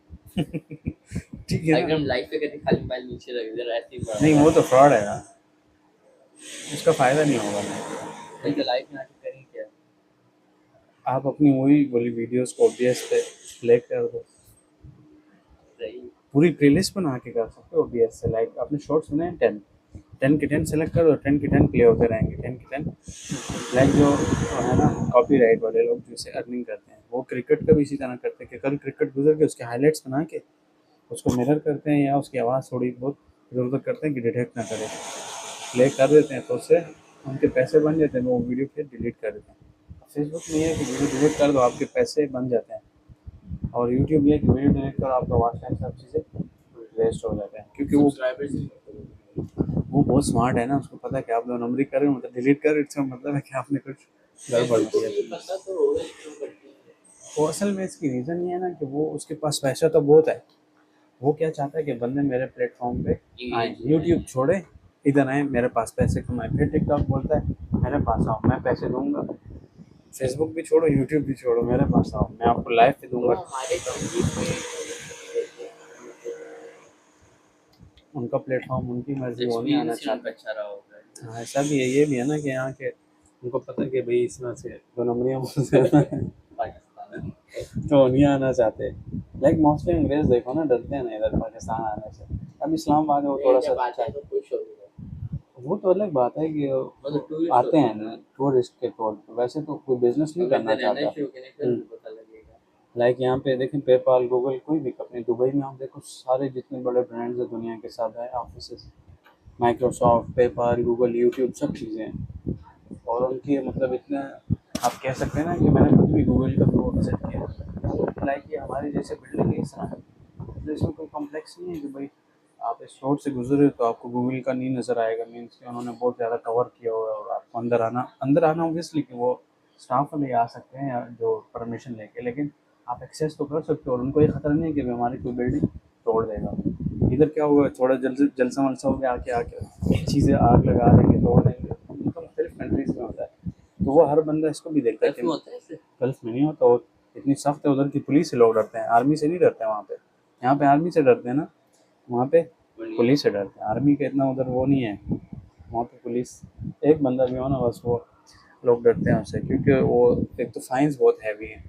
ठीक है अगर ना। हम लाइव पे करके खाली मोबाइल नीचे रख दे रहा है ऐसे ही पड़ा नहीं वो रहेगा। तो फ्रॉड है ना, उसका फ़ायदा नहीं होगा ना, नहीं ठीक तो है। लाइव में आके करें क्या? आप अपनी वही वाली वीडियोस को ओबीएस पे प्ले कर दो, सही। पूरी प्लेलिस्ट बना के कर सकते हो ओबीएस से, लाइक आपने शॉर्ट सुने हैं 10 के 10 सेलेक्ट कर दो, 10 के 10 प्ले होते रहेंगे, 10 के 10, लाइक जो है ना कॉपीराइट वाले लोग जैसे अर्निंग करते हैं वो क्रिकेट का भी इसी तरह करते हैं कि कल क्रिकेट गुजर के उसके हाईलाइट्स बना के उसको मिरर करते हैं या उसकी आवाज़ थोड़ी बहुत इधर उधर करते हैं कि डिटेक्ट ना करे, प्ले कर देते हैं तो उससे उनके पैसे बन जाते हैं, वो वीडियो फिर डिलीट कर देते हैं। फेसबुक में ये है कि वीडियो डिलीट कर दो आपके पैसे बन जाते हैं, और यूट्यूब ये है कि वीडियो डिलीट करो आपका वॉच टाइम सब चीज़ें वेस्ट हो जाते हैं, क्योंकि सब्सक्राइबर्स वो बहुत स्मार्ट है ना, उसको पता है कि आप 2 नंबरी कर रहे हो मतलब डिलीट कर, इसका मतलब है कि आपने कुछ गड़बड़ फेसबुक को किया। भी पता तो होगा ही क्यों करती है। वो असल में इसकी रीज़न ये है ना कि वो उसके पास पैसा तो बहुत है, वो क्या चाहता है कि बंदे मेरे प्लेटफॉर्म पे आए, यूट्यूब छोड़े इधर आए मेरे पास पैसे कमाए, फिर टिकटॉक बोलता है मेरे पास आओ मैं पैसे दूंगा, फेसबुक भी छोड़ो यूट्यूब भी छोड़ो मेरे पास आओ मैं आपको लाइव पे तो दूंगा। हमारे कंट्री में उनका प्लेटफॉर्म उनकी मर्जी, वो नहीं आना एक्सपीरियंस ही उनका चाहते। अच्छा रहा होगा। हाँ ऐसा भी है, ये भी है ना कि यहाँ के उनको पता है कि भाई इसमें से 2 नंबरियाँ मुझसे पाकिस्तान में तो वो नहीं आना चाहते, लाइक मोस्टली अंग्रेज देखो ना डरते हैं ना इधर पाकिस्तान आने से, अब इस्लामाबाद में वो थोड़ा सा जब आते अच्छा हैं है, तो खुश हो गए, वो तो अलग बात है कि मतलब टूरिस्ट आते होते हैं हैं ना ना, टूरिस्ट के तौर पर, वैसे तो कोई बिजनेस नहीं अब करना इधर रहना चाहता। शुरू करें फिर भी पता लगेगा। लाइक यहाँ पे देखें पेपाल गूगल कोई भी कंपनी, दुबई में आप देखो सारे जितने बड़े ब्रांड्स हैं दुनिया के सब है office, Microsoft PayPal Google YouTube सब चीज़ें हैं, और उनकी मतलब इतना आप कह सकते हैं ना कि मैंने खुद भी गूगल का वो विजिट किया, तो लाइक ये हमारी जैसे बिल्डिंग है इस तरह है, मतलब इसमें कोई कॉम्प्लेक्स नहीं है कि भाई आप इस रोड से गुजरे तो आपको गूगल का नहीं नज़र आएगा, मीन्स कि उन्होंने बहुत ज़्यादा कवर किया हुआ है और आपको अंदर आना ऑब्वियसली कि वो स्टाफ वाले आ सकते हैं या जो परमिशन लेके, लेकिन आप एक्सेस तो कर सकते हो और उनको ये खतरा नहीं है कि हमारी कोई बिल्डिंग तोड़ देगा। इधर क्या होगा, थोड़ा जलसा वलसा हो गया, आके आके चीज़ें आग लगा देंगे, तोड़ देंगे, तो मुख्तलिफ कंट्रीज में होता है। तो वो हर बंदा इसको भी देखता है गल्फ में कि होता है ऐसे? गल्फ में नहीं होता। और इतनी सख्त है उधर की पुलिस से लोग डरते हैं, आर्मी से नहीं डरते हैं वहाँ पे। यहाँ पे आर्मी से डरते हैं ना, वहाँ पे पुलिस से डरते हैं। आर्मी का इतना उधर वो नहीं है, वहाँ पे पुलिस एक बंदा भी हो ना बस वो लोग डरते हैं उससे, क्योंकि वो एक तो फाइन्स बहुत हैवी है।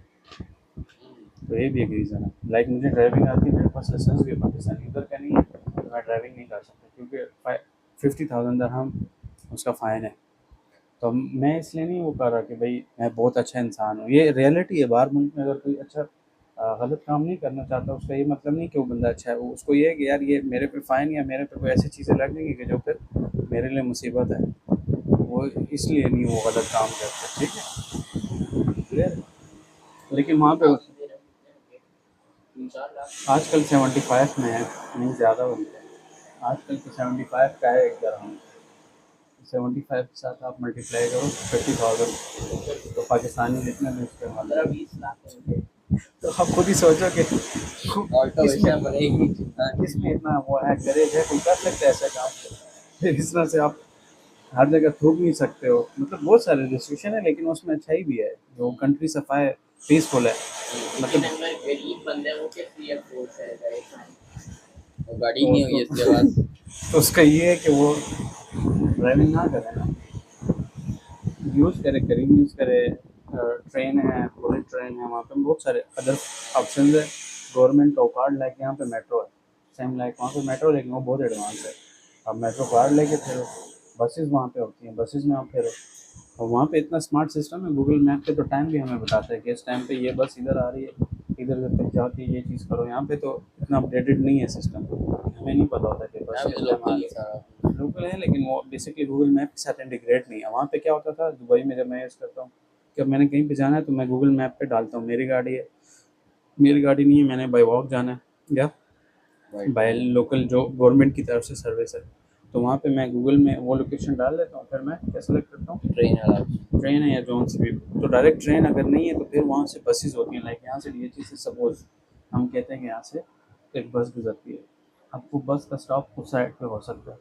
तो ये भी एक रीज़न है। लाइक मुझे ड्राइविंग आती है, मेरे पास लाइसेंस भी है पाकिस्तानी, उधर का नहीं है, तो मैं ड्राइविंग नहीं कर सकता क्योंकि 50,000 दरहम उसका फ़ाइन है। तो मैं इसलिए नहीं वो कर रहा कि भाई मैं बहुत अच्छा इंसान हूँ, ये रियलिटी है। बाहर मुल्क में अगर कोई अच्छा गलत काम नहीं करना चाहता, उसका ये मतलब नहीं कि वो बंदा अच्छा है। वो उसको ये है कि यार ये मेरे पे फ़ाइन या मेरे पे कोई ऐसी चीज़ें लगेंगी कि जो फिर मेरे लिए मुसीबत है, वो इसलिए नहीं वो गलत काम करते। ठीक है, क्लियर। लेकिन वहाँ पे आजकल 75 में है, नहीं ज़्यादा बनते हैं आजकल तो। 75 का है एक दरहम। 75 के साथ आप मल्टीप्लाई करो 50,000, तो पाकिस्तानी जितने में उसके वाला 15-20 लाख तो आप खुद ही सोचो कि ऑटो किसमें बनेगी। किसमें इतना वो है, करेज है, कोई कर सकता है ऐसा काम। फिर इस तरह से आप हर जगह थूक नहीं सकते हो। मतलब बहुत सारे रिस्ट्रिक्शन है, लेकिन उसमें अच्छाई भी है, जो कंट्री सफा है, पीसफुल है। लेकिन मतलब अगर गरीब बंदे वो कैसे अफोर्ड करेगा, वो गाड़ी तो नहीं होगी इसके पास। तो उसका ये है कि वो ड्राइविंग ना करे ना, यूज़ करे, करीब यूज़ करे। ट्रेन है, बुलेट ट्रेन है, वहाँ पे बहुत सारे अदर ऑप्शन है। गवर्नमेंट का कार्ड लाइक यहाँ पे मेट्रो है, सेम लाइक वहाँ पे मेट्रो, लेकिन वो बहुत एडवांस है। आप मेट्रो कार्ड लेके फिर बसेस वहाँ पे होती हैं, बसेस में आप फिर, और वहाँ पे इतना स्मार्ट सिस्टम है, गूगल मैप पे तो टाइम भी हमें बताता है कि इस टाइम पे ये बस इधर आ रही है, इधर तक जाती है, ये चीज़ करो। यहाँ पे तो इतना अपडेटेड नहीं है सिस्टम, हमें नहीं पता होता कि बस यहाँ किस पे टाइम आ लोकल रही ही है। सारा। लोकल है, लेकिन वो बेसिकली गूगल मैप के साथ इंटीग्रेट नहीं है। वहाँ पे क्या होता था दुबई में जब मैं यूज़ करता हूँ, कि अब मैंने कहीं पे जाना है तो मैं गूगल मैप पे डालता हूँ मेरी गाड़ी है, मेरी गाड़ी नहीं है, मैंने बाई वॉक जाना है या बाय लोकल जो गवर्नमेंट की तरफ से सर्विस है, तो वहाँ पे मैं गूगल में वो लोकेशन डाल देता हूँ। फिर मैं क्या सेलेक्ट करता हूँ, ट्रेन वाला ट्रेन है या जोन से भी। तो डायरेक्ट ट्रेन अगर नहीं है तो फिर वहाँ से बसेस होती हैं। लाइक यहाँ से डीएचई से सपोज हम कहते हैं कि यहाँ से एक बस गुजरती है, अब वो बस का स्टॉप उस साइड पे हो सकता है।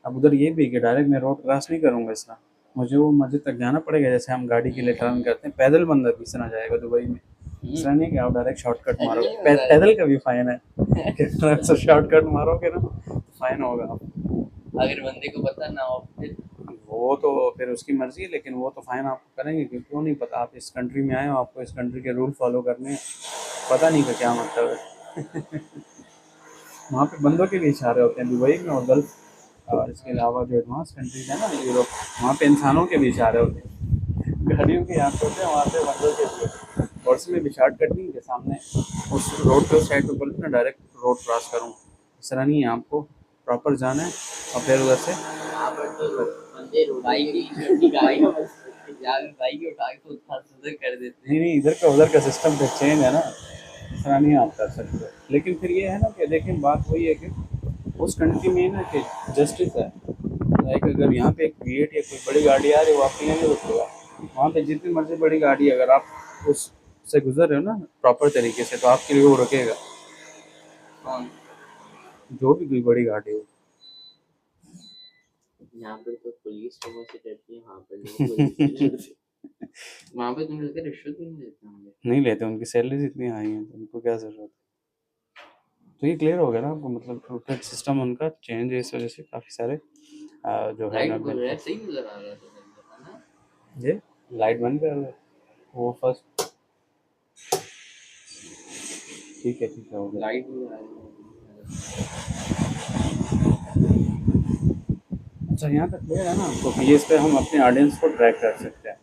अब उधर ये भी है कि डायरेक्ट मैं रोड क्रॉस नहीं करूँगा, इस तरह मुझे वो मस्जिद तक जाना पड़ेगा। जैसे हम गाड़ी के लिए टर्न करते हैं, पैदल बंदा किस तरह जाएगा दुबई में, इस तरह नहीं कि आप डायरेक्ट शॉर्टकट मारो। पैदल का भी फाइन है किस तरह से शॉर्टकट मारोगे ना तो फाइन होगा आप। अगर बंदे को पता ना हो फिर वो तो फिर उसकी मर्जी है, लेकिन वो तो फाइन आपको करेंगे, क्योंकि क्यों नहीं पता, आप इस कंट्री में आए हो, आपको इस कंट्री के रूल फॉलो करने हैं, पता नहीं का क्या मतलब है। वहाँ पे बंदों के भी इशारे होते हैं दुबई में और गल्फ, और इसके अलावा जो एडवांस कंट्रीज है ना यूरोप, वहाँ पे इंसानों के भी इशारे होते हैं, गाड़ियों के यहाँ पे होते हैं, वहाँ पे बंदों के भी होते हैं। और उसमें भी शॉर्टकट नहीं है सामने उस रोड के उस साइड पे बोलते ना डायरेक्ट रोड क्रॉस करूँ, इस तरह नहीं है, आपको प्रॉपर जाना है और फिर उधर से यहाँ पर तो बंदे बाइक ही गाड़ी यहाँ पे बाइक ही उठा के उधर से कर देते नहीं हैं। नहीं, इधर का उधर का सिस्टम तो चेंज है ना, इस तरह नहीं आप कर सकते। लेकिन फिर ये है ना कि देखें, बात वही है कि उस कंट्री में ना कि जस्टिस है। लाइक अगर यहाँ पे एक क्रिएट या कोई बड़ी गाड़ी आ रही है, वो आपके लिए नहीं रुकेगा। वहाँ पे जितनी मर्जी बड़ी गाड़ी है, अगर आप उससे गुजर रहे हो ना प्रॉपर तरीके से, तो आपके लिए वो रुकेगा, कौन? जो भी कोई बड़ी गाड़ी हो। यहाँ पे तो पुलिस लोगों से डरती है, वहाँ पे लोग पुलिस से डरते हैं। वहाँ पे तुम लोग रिश्वत भी नहीं देते होंगे। नहीं लेते, उनकी सैलरीज इतनी हाई है, तो उनको क्या ज़रूरत है। तो ये क्लियर हो गया ना आपको, मतलब प्रोटेक्ट सिस्टम उनका चेंज है, इस वजह से काफ़ी सारे जो है लाइट ना बोल रहा है, सही नजर आ रहा था ना। ये लाइट बंद कर दो, वो फर्स्ट। ठीक है हो गया। लाइट भी आ रही अच्छा यहाँ तक क्लियर है ना आपको कि ये इस पर हम अपने ऑडियंस को ट्रैक कर सकते हैं।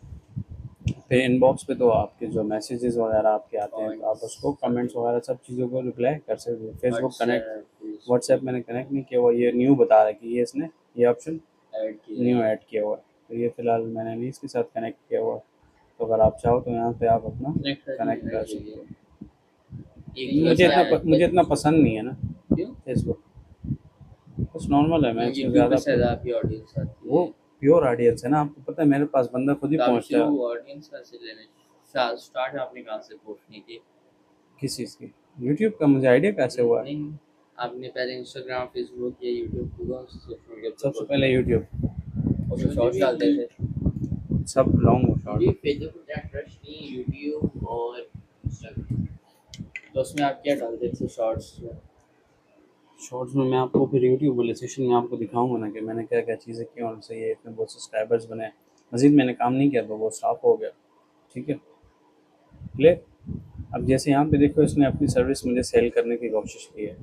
फिर इनबॉक्स पे तो आपके जो मैसेजेस वगैरह आपके आते हैं, तो आप उसको कमेंट्स वगैरह सब चीज़ों को रिप्लाई कर सकते हैं। फेसबुक कनेक्ट, व्हाट्सएप मैंने कनेक्ट नहीं किया हुआ, ये न्यू बता रहा है कि ये इसने ये ऑप्शन ऐड की न्यू ऐड किया हुआ है, तो ये फ़िलहाल मैंने नहीं इसके साथ कनेक्ट किया हुआ है। तो अगर आप चाहो तो यहाँ पे आप अपना कनेक्ट कर सकते हो। मुझे इतना पसंद नहीं है ना क्यों? फेसबुक, बस नॉर्मल है, मैं इसमें यूट्यूब पे ज़्यादा शायद आपकी ऑडियंस आती वो है। प्योर ऑडियंस है ना, आपको पता है मेरे पास बंदा खुद ही तो आप पहुंचता है। शुरू ऑडियंस कहाँ से लेना स्टार्ट आपने कहाँ से पोस्ट की? किस चीज़ की? यूट्यूब का मुझे आइडिया कैसे हुआ है? नहीं, आपने पहले इंस्टाग्राम, फेसबुक या यूट्यूब कौन से सोशल मीडिया पे सबसे पोस्ट पहले किया? यूट्यूब, उसमें शॉर्ट्स डालते थे? सब लॉन्ग मुझे शॉर्ट। फेसबुक पे इतना ट्रस्ट नहीं है, यूट्यूब और इंस्टाग्राम। तो उसमें आप क्या डालते थे शॉर्ट्स में? शॉर्ट्स में मैं आपको फिर यूट्यूब वाले सेशन में आपको दिखाऊंगा ना कि मैंने क्या क्या चीज़ें की और उनसे ये इतने बहुत सब्सक्राइबर्स बने। मज़ीद मैंने काम नहीं किया तो वो स्टॉप हो गया। ठीक है, क्लियर। अब जैसे यहाँ पे देखो, इसने अपनी सर्विस मुझे सेल करने की कोशिश की है।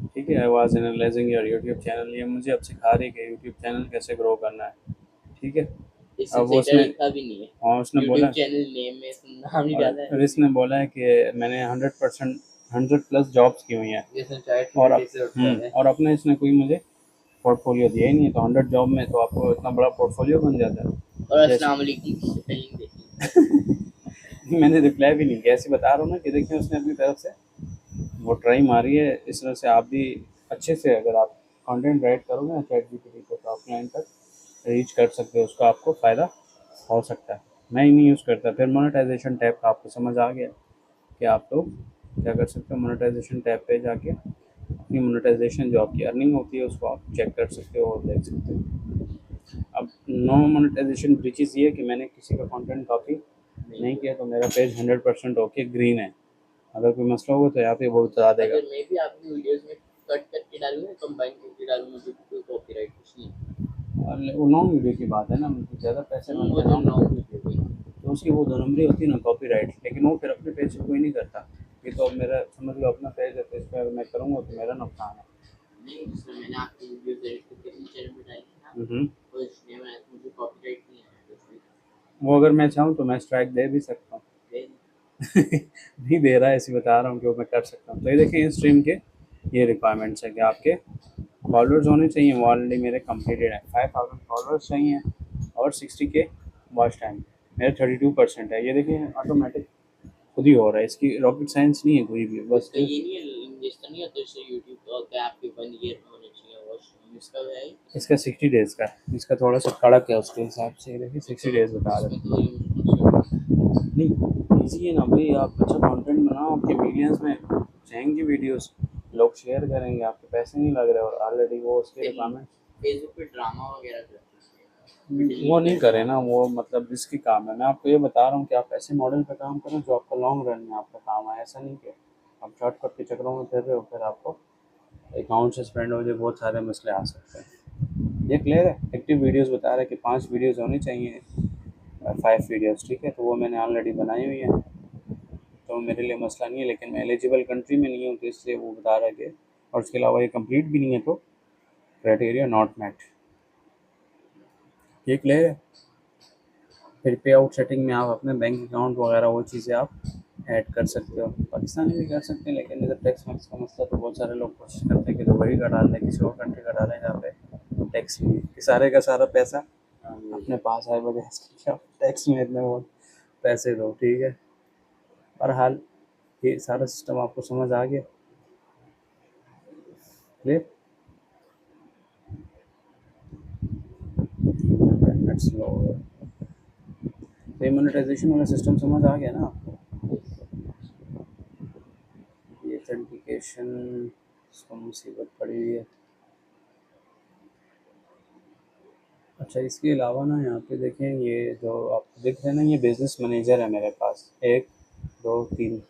ठीक है, I was analysing your YouTube channel, ये मुझे अब सिखा रही है कि यूट्यूब चैनल कैसे ग्रो करना है। ठीक है। इससे अब वो सेटा उसने, लिखा भी नहीं है और उसने यूट्यूब बोला, चैनल नेम में, नाम नहीं डाला है। और इसने बोला है कि मैंने 100% 100+ जॉब्स की हुई हैं। जैसे चैट और जीपीटी से उठता है। और अपने इसने कोई मुझे पोर्टफोलियो दिया ही नहीं है, तो 100 जॉब में तो आपको इतना बड़ा पोर्टफोलियो बन जाता है। और जैसे अस्सलाम वालेकुम की स्पेलिंग देखी। मैंने रिप्लाई भी नहीं किया, ऐसे बता रहा हूँ ना कि देखिए उसने अपनी तरफ से वो ट्राई मारी है। इस तरह से आप भी अच्छे से अगर आप कंटेंट राइट करोगे ना चैट जीपीटी को, तो आप क्लाइंट तक रीच कर सकते हो, उसका आपको फ़ायदा हो सकता है। मैं ही नहीं यूज़ करता। फिर मोनेटाइजेशन टैब का आपको समझ आ गया कि आप लोग क्या कर सकते हो, मोनेटाइजेशन टैब पे जाके अपनी मोनेटाइजेशन जो आपकी अर्निंग होती है उसको आप चेक कर सकते हो और देख सकते हो। अब नो मोनेटाइजेशन ब्रीचेस ये है कि मैंने किसी का कंटेंट कॉपी नहीं किया तो मेरा पेज 100% ओके ग्रीन है। अगर कोई मसला होगा तो यहाँ पे वो बता देगा। अगर मैं भी आपकी वीडियोस में कट करके डालूंगा, कंबाइन करके डालूंगा, तो कोई कॉपीराइट कुछ नहीं है। और वो लॉन्ग वीडियो की बात है ना, मतलब ज़्यादा पैसे वो बनते हैं जो लॉन्ग लॉन्ग वीडियो, वीडियो हुई, तो उसकी वो 2 नंबरी होती है ना कॉपीराइट, लेकिन वो फिर अपने पेज पे कोई नहीं करता। ये तो अब मेरा समझ लो अपना पेज है, तो इस पर अगर मैं करूँगा तो मेरा नुकसान है। नहीं जिसमें मैंने आपकी वीडियोस एडिट करके अपने चैनल पे डाली थी ना, हम्म। तो इसलिए मैं मुझे कॉपीराइट नहीं आया कुछ भी। वो अगर मैं चाहूँ तो मैं स्ट्राइक दे भी सकता हूँ। नहीं दे रहा है, ऐसे बता रहा हूँ कि वो मैं कर सकता हूँ। तो ये देखिए इस स्ट्रीम के ये रिक्वायरमेंट्स है कि आपके फॉलोअर्स होने चाहिए, वो ऑलरेडी मेरे कंप्लीटेड है। 5000 फॉलोअर्स चाहिए और 60K वॉच टाइम। मेरे 32% है। ये देखिए ऑटोमेटिक खुद ही हो रहा है, इसकी रॉकेट साइंस नहीं है कोई भी, बस इसका ये नहीं है, इसका नहीं होता जैसे यूट्यूब का आपके 1 ईयर होने चाहिए वॉच टाइम, इसका है। इसका 60 डेज़ का है। इसका थोड़ा सा कड़क है उसके हिसाब से। ये देखिए 60 डेज़ बता रहे इसमें हैं। तो ये मुश्किल नहीं ईजी है ना भाई, आप अच्छा कंटेंट बनाओ, आपके मिलियंस में जाएंगी वीडियोस, लोग शेयर करेंगे, आपके पैसे नहीं लग रहे और ऑलरेडी वो उसके रिक्वायरमेंट। फेसबुक पे ड्रामा वगैरह करते वो नहीं करे ना, वो मतलब रिस्की काम है। मैं आपको ये बता रहा हूँ कि आप ऐसे मॉडल पे काम करें जो आपका लॉन्ग रन में आपका काम आए। ऐसा नहीं कि आप शॉर्टकट के चक्करों में फिर रहे हो, फिर आपको अकाउंट सस्पेंड हो जाए, बहुत सारे मसले आ सकते हैं। ये क्लियर है। एक्टिव वीडियोस बता रहा है कि 5 वीडियोस होनी चाहिए, 5 वीडियोस। ठीक है, तो वो मैंने ऑलरेडी बनाई हुई है, तो मेरे लिए मसला नहीं है। लेकिन मैं एलिजिबल कंट्री में नहीं हूँ, तो इसलिए वो बता रहा है कि, और उसके अलावा ये कंप्लीट भी नहीं है, तो क्राइटेरिया नॉट मैट। ये क्लियर है। फिर पे आउट सेटिंग में आप अपने बैंक अकाउंट वगैरह वो चीज़ें आप ऐड कर सकते हो। पाकिस्तानी भी कर सकते हैं, लेकिन इधर टैक्स वैक्स का मसला, तो बहुत सारे लोग कोशिश करते हैं कि दुबई का डाल दें, किसी और कंट्री का डालें जहाँ पे टैक्स नहीं है, कि सारे का सारा पैसा अपने पास आए, बजाय इसके आप टैक्स में इतने बहुत पैसे दो। ठीक है, बहरहाल ये सारा सिस्टम आपको समझ आ गया? क्लियर? नेट स्लो हो गया। तो ये मोनेटाइजेशन वाला सिस्टम समझ आ गया ना आपको? ये ऑथेंटिकेशन इसको मुसीबत पड़ी हुई है। अच्छा, इसके अलावा ना यहाँ पे देखें, ये जो आप देख रहे हैं ना, ये बिज़नेस मैनेजर है मेरे पास, 1 2 3,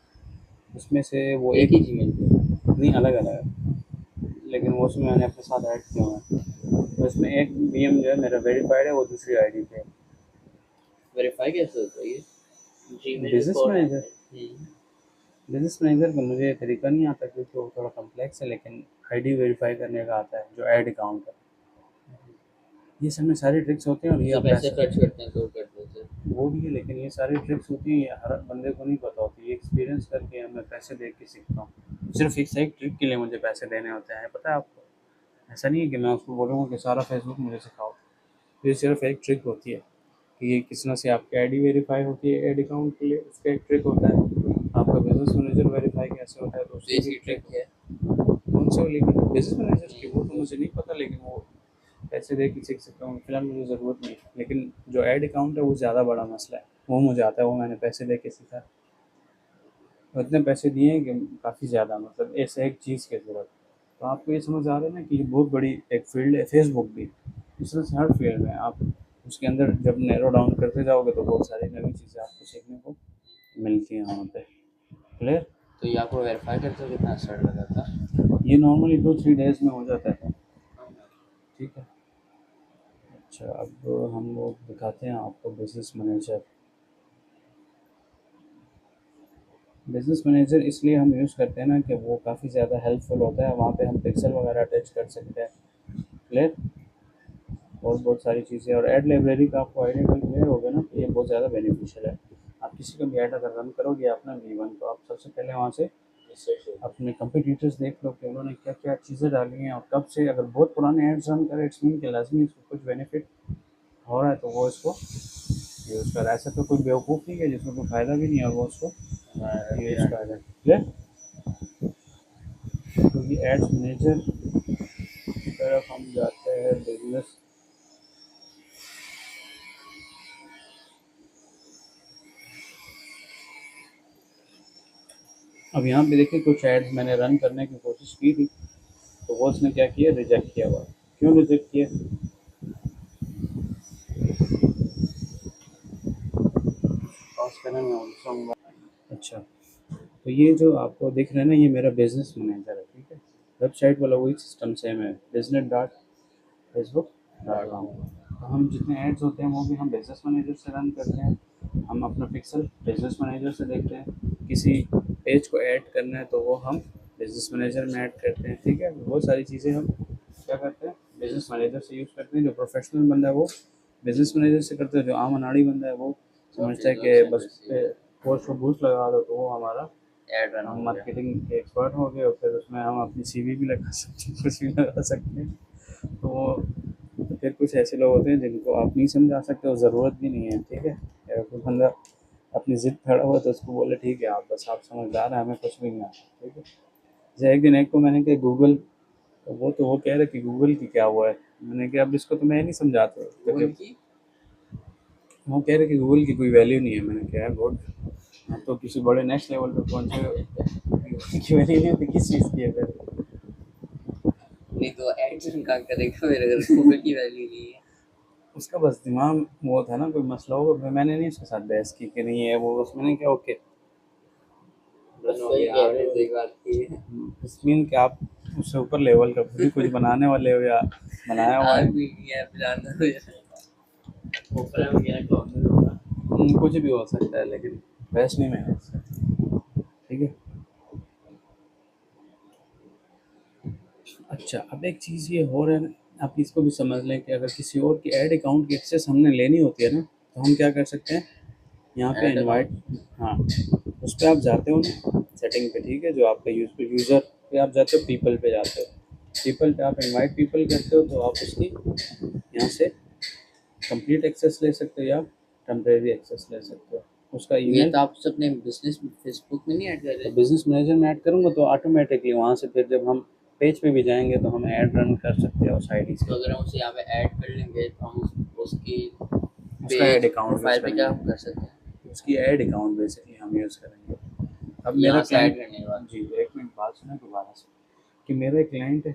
उसमें से वो एक एक ही जीमेल पे। नहीं, अलग अलग है, लेकिन वो उसमें मैंने अपने साथ ऐड किया हुआ है। तो इसमें एक बीएम जो है मेरा वेरीफाइड है, वो दूसरी आईडी पे है। वेरीफाई कैसे होता है ये? जीमेल में बिजनेस कौन मैनेजर, ऐड है? बिजनेस मैनेजर का मुझे तरीका नहीं आता क्योंकि वो थोड़ा कम्प्लेक्स है, लेकिन आईडी वेरीफाई करने का आता है जो ऐड अकाउंट है। ये सब में सारी ट्रिक्स होती हैं, और ये जो आप पैसे पैसे खर्च करते हैं तो कर देते हैं। वो भी है, लेकिन ये सारी ट्रिक्स होती हैं, ये हर बंदे को नहीं पता होती। ये एक्सपीरियंस करके मैं पैसे देख के सीखता हूँ। सिर्फ एक ट्रिक के लिए मुझे पैसे देने होते हैं, पता है आपको? ऐसा नहीं है कि मैं उसको बोलूँगा कि सारा फेसबुक मुझे सिखाओ। ये सिर्फ एक ट्रिक होती है कि ये किस तरह से आपकी आईडी वेरीफाई होती है ऐड अकाउंट के लिए, उसका एक ट्रिक होता है। आपका बिजनेस मैनेजर वेरीफाई कैसे होता है, तो उसकी भी देसी ट्रिक ट्रिक है। कौन से, लेकिन बिजनेस मैनेजर की वो तो मुझे नहीं पता, लेकिन वो पैसे दे के सीख सकता हूँ, फिलहाल मुझे ज़रूरत नहीं है। लेकिन जो ऐड अकाउंट है वो ज़्यादा बड़ा मसला है, वो मुझे आता है, वो मैंने पैसे दे के सीखा। तो इतने पैसे दिए हैं कि काफ़ी ज़्यादा, मतलब ऐसे एक चीज़ की ज़रूरत। तो आपको ये समझ आ रहा है ना कि ये बहुत बड़ी एक फील्ड है फेसबुक भी। इस तरह से हर फील्ड में आप उसके अंदर जब नैरो डाउन करते जाओगे तो बहुत सारी नई चीज़ें आपको सीखने को मिलती हैं वहाँ पे। क्लियर? तो ये आपको वेरीफाई करते हो कितना स्टार्ट लगा था? ये नॉर्मली 2-3 डेज़ में हो जाता है। ठीक है। अच्छा, अब हम लोग दिखाते हैं आपको बिजनेस मैनेजर। बिजनेस मैनेजर इसलिए हम यूज़ करते हैं ना कि वो काफ़ी ज़्यादा हेल्पफुल होता है, वहाँ पे हम पिक्सल वगैरह अटैच कर सकते हैं। क्लियर? और बहुत सारी चीज़ें, और ऐड लाइब्रेरी का आपको आइडिया कल क्लियर हो गया ना, तो ये बहुत ज़्यादा बेनिफिशियल है। आप किसी का भी ऐड अगर रन करोगे अपना V1, तो आप सबसे पहले वहाँ से अपने कंपटीटर्स देख लो कि उन्होंने क्या क्या चीज़ें डाली हैं और कब से। अगर बहुत पुराने एड्स रन करें, इट्स मीन कि लाजमी इसको कुछ बेनिफिट हो रहा है, तो वो इसको यूज़ कर। ऐसा तो कोई बेवकूफ़ नहीं है जिसमें कोई फ़ायदा भी नहीं है और वो उसको यूज़ कर रहा है। क्लियर? क्योंकि एड्स मैनेजर की तरफ हम जाते हैं, बिजनेस। अब यहाँ पे देखिए कुछ एड्स मैंने रन करने की कोशिश की थी, तो वो उसने क्या किया, रिजेक्ट किया हुआ। क्यों रिजेक्ट किया? अच्छा, तो ये जो आपको दिख रहा है ना, ये मेरा बिजनेस मैनेजर है। ठीक है, वेबसाइट वाला वही सिस्टम सेम है, business dot Facebook dot com. तो हम जितने एड्स होते हैं वो भी हम बिजनेस मैनेजर से रन करते हैं। हम अपना पिक्सल बिजनेस मैनेजर से देखते हैं, किसी पेज को ऐड करना है तो वो हम बिजनेस मैनेजर में ऐड करते हैं। ठीक है, बहुत सारी चीज़ें हम क्या करते हैं, बिजनेस मैनेजर से यूज़ करते हैं। जो प्रोफेशनल बंदा है वो बिजनेस मैनेजर से करते हैं, जो आम अनाड़ी बंदा है वो समझता है कि बस पोस्ट को बूस्ट लगा दो तो वो हमारा ऐड रन हम हो गया। मार्केटिंग के एक्सपर्ट हो गए, और फिर उसमें हम अपनी CV भी लगा सकते हैं, कुछ भी लगा सकते हैं। तो फिर कुछ ऐसे लोग होते हैं जिनको आप नहीं समझा सकते और ज़रूरत भी नहीं है। ठीक है, अगर कोई बंदा अपनी ज़िद खड़ा हुआ तो उसको बोले ठीक है, आप बस आप समझदार हैं, हमें कुछ भी नहीं आता। ठीक है, जैसे एक दिन एक को मैंने कहा गूगल, तो वो कह रहे कि गूगल की क्या हुआ है। मैंने कहा अब इसको तो मैं नहीं समझाता, क्योंकि वो कह रहे कि गूगल की कोई वैल्यू नहीं है। मैंने कहा गुड, तो किसी बड़े नेक्स्ट लेवल पे पहुंचे हो, की वैल्यू नहीं होती किस चीज़ की है फिर? नहीं तो ऐड रन कहाँ करेगा फिर अगर गूगल की वैल्यू नहीं है? उसका बस दिमाग वो था ना, कोई मसला होगा। मैंने नहीं उसके साथ बहस की कि नहीं है वो, बस मैंने कहा ओके बस सही कह रहे हैं, सही बात की है। इस मीन कि आप उससे ऊपर लेवल का खुद ही कुछ बनाने वाले हो या बनाया हुआ है। आदमी की है पिलाना हो जाए ऊपर में गया कॉर्नर होगा। कुछ भी हो सकता है, लेकिन बहस नहीं मैं उससे। ठीक है। अच्छा, अब एक चीज़ ये हो रहा है ना, आप इसको भी समझ लें कि अगर किसी और की ऐड अकाउंट की एक्सेस हमने लेनी होती है ना, तो हम क्या कर सकते हैं, यहाँ पे ऐड इनवाइट, अकाउंट हाँ, उस पर आप जाते हो ना सेटिंग पे। ठीक है, जो आपका यूज़र पे आप जाते हो, पीपल पे जाते हो, पीपल पे आप इनवाइट पीपल करते हो, तो आप उसकी यहाँ से कंप्लीट एक्सेस ले सकते हो या टेम्परेरी एक्सेस ले सकते हो। उसका ये ईमेल, तो आप अपने बिजनेस फेसबुक में नहीं ऐड कर तो रहे? बिजनेस मैनेजर में ऐड करूँगा तो ऑटोमेटिकली वहाँ से फिर जब हम पेज पे भी जाएंगे तो हम ऐड रन कर सकते हैं उस आईडी तो से। अगर हम उसे यहाँ पे ऐड कर लेंगे तो हम उसकी उसका add page account use profile पे क्या करेंगे, कर सकते हैं? उसकी ऐड अकाउंट बेसिकली हम यूज़ करेंगे। अब मेरा यहाँ से ऐड क्लाइंट, करने के बाद जी एक मिनट बात सुने दोबारा से, कि मेरा क्लाइंट है,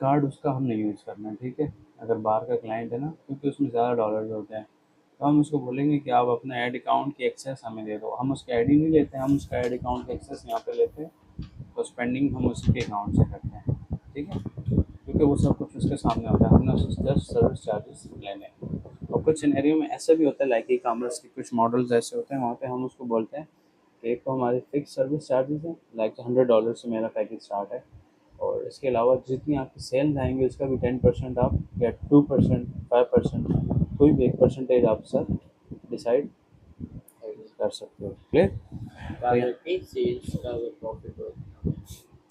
कार्ड उसका हम नहीं यूज़ करना है। ठीक है, अगर बाहर का क्लाइंट है ना, क्योंकि उसमें ज़्यादा डॉलर्स होते हैं, तो हम उसको बोलेंगे कि आप अपना ऐड अकाउंट की एक्सेस हमें दे दो। हम उसका आईडी नहीं लेते हैं, हम उसका ऐड अकाउंट की एक्सेस यहाँ पे लेते हैं, तो स्पेंडिंग हम उसके अकाउंट से करते हैं। ठीक है, क्योंकि वो सब कुछ उसके सामने होता है, हमने उससे जस्ट सर्विस चार्जेस लेने हैं। और कुछ सिनेरियो में ऐसा भी होता है, लाइक ई कॉमर्स के कुछ मॉडल्स ऐसे होते हैं, वहाँ पे हम उसको बोलते हैं कि एक तो हमारे फिक्स सर्विस चार्जेस हैं, लाइक $100 से मेरा पैकेज स्टार्ट है, और इसके अलावा जितनी आपकी सेल्स आएंगी उसका भी 10% आप, या 2%, 5%, कोई भी एक परसेंटेज आप सर डिसाइड कर सकते हो। क्लियर? तो अगर एक सेल्स का अगर प्रॉफिट हो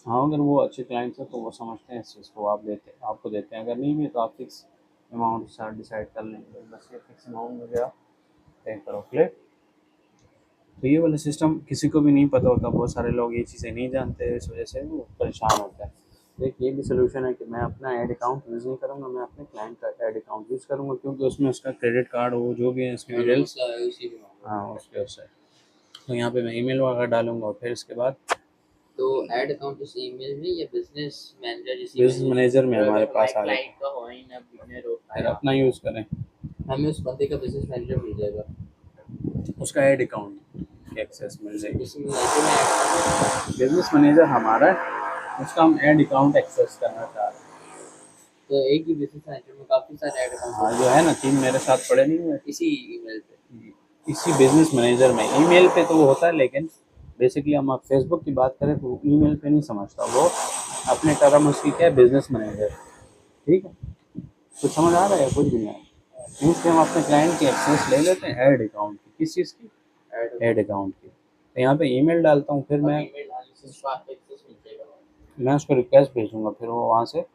हाँ, अगर वो अच्छे क्लाइंट्स हैं तो वो समझते हैं इस चीज़ को, आप देते आपको देते हैं। अगर नहीं भी है तो आप फिक्स अमाउंट सर डिसाइड कर लेंगे, बस ये फिक्स अमाउंट मुझे आप पे करो। क्लियर? तो ये वाला सिस्टम किसी को भी नहीं पता होता, बहुत सारे लोग ये चीज़ें नहीं जानते, इस वजह से वो परेशान होता है। एक ये भी सोल्यूशन है कि मैं अपना ऐड अकाउंट यूज़ नहीं करूँगा, मैं अपने क्लाइंट का ऐड अकाउंट यूज़ करूँगा, क्योंकि उसमें उसका क्रेडिट कार्ड हो जो भी है इसकी डिटेल्स, हाँ उसके उससे। तो यहाँ पे मैं ईमेल वगैरह डालूँगा और फिर इसके बाद तो ऐड अकाउंट इस ईमेल में या बिजनेस मैनेजर जिस बिजनेस मैनेजर में हमारे पास आ क्लाइंट जाता का हो ही ना बिगनर हो है, फिर अपना यूज़ करें, हमें उस बंदे का बिजनेस मैनेजर मिल जाएगा उसका ऐड अकाउंट की एक्सेस मिल जाएगी। बिजनेस मैनेजर में ऐड बिजनेस मैनेजर हमारा है, उसका हम ऐड अकाउंट एक्सेस करना चाह रहे हैं। तो एक ही बिजनेस मैनेजर में काफी सारे ऐड अकाउंट हाँ जो है ना 3 मेरे साथ पड़े नहीं हुए इसी ईमेल पे इसी बिजनेस मैनेजर में। ईमेल पे तो वो होता है, लेकिन बेसिकली हम आप फेसबुक की बात करें तो ईमेल पे नहीं समझता वो, अपने टर्म उसकी क्या है बिजनेस मैनेजर। ठीक है, कुछ समझ आ रहा है? कुछ भी नहीं आ रहा। मीन्स कि हम अपने क्लाइंट की एक्सेस ले लेते हैं ऐड अकाउंट की, किस चीज़ की, ऐड अकाउंट की। तो यहाँ पे ईमेल डालता हूँ, फिर मैं उसको रिक्वेस्ट भेजूंगा, फिर वो वहाँ से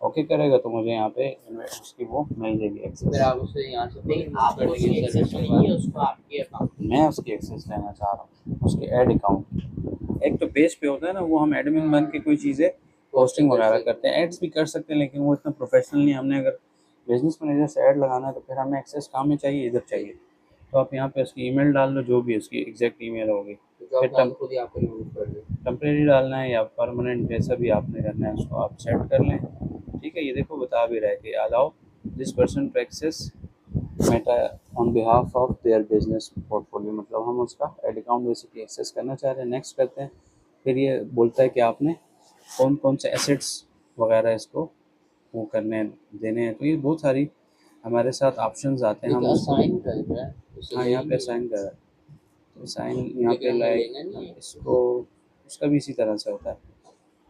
ओके करेगा तो मुझे यहाँ पे उसकी वो मिल जाएगी एक्सेस। फिर आप उसे यहाँ से आपको उसकी एक्सेस चाहिए उसको आपके अकाउंट मैं उसकी एक्सेस लेना चाह रहा हूँ, उसके ऐड अकाउंट। एक तो पेज पे होता है ना, वो हम एडमिन बन के कोई चीज़ें पोस्टिंग वगैरह करते हैं, एड्स भी कर सकते हैं, लेकिन वो इतना प्रोफेशनल नहीं। हमने अगर बिजनेस मैनेजर से ऐड लगाना है तो फिर हमें एक्सेस कहाँ में चाहिए, इधर चाहिए। तो आप यहाँ पे उसकी ईमेल डाल दो, जो भी उसकी एग्जैक्ट ईमेल होगी, फिर खुद ही आपको रिमूव कर दे टेम्प्रेरी डालना है या परमानेंट, जैसा भी आपने करना है उसको आप सेट कर लें। ठीक है, ये देखो बता भी रहा है कि allow this person to access Meta on behalf of their business portfolio, मतलब हम उसका एड अकाउंट बेसिकली एक्सेस करना चाह रहे हैं। नेक्स्ट करते हैं, फिर ये बोलता है कि आपने कौन कौन से एसेट्स वगैरह इसको वो करने देने हैं। तो ये बहुत सारी हमारे साथ ऑप्शंस आते हैं, हम उसको असाइन कर रहा है हाँ यहाँ पे असाइन कर रहा है। तो साइन यहाँ पे लाइक इसको उसका भी इसी तरह से होता है,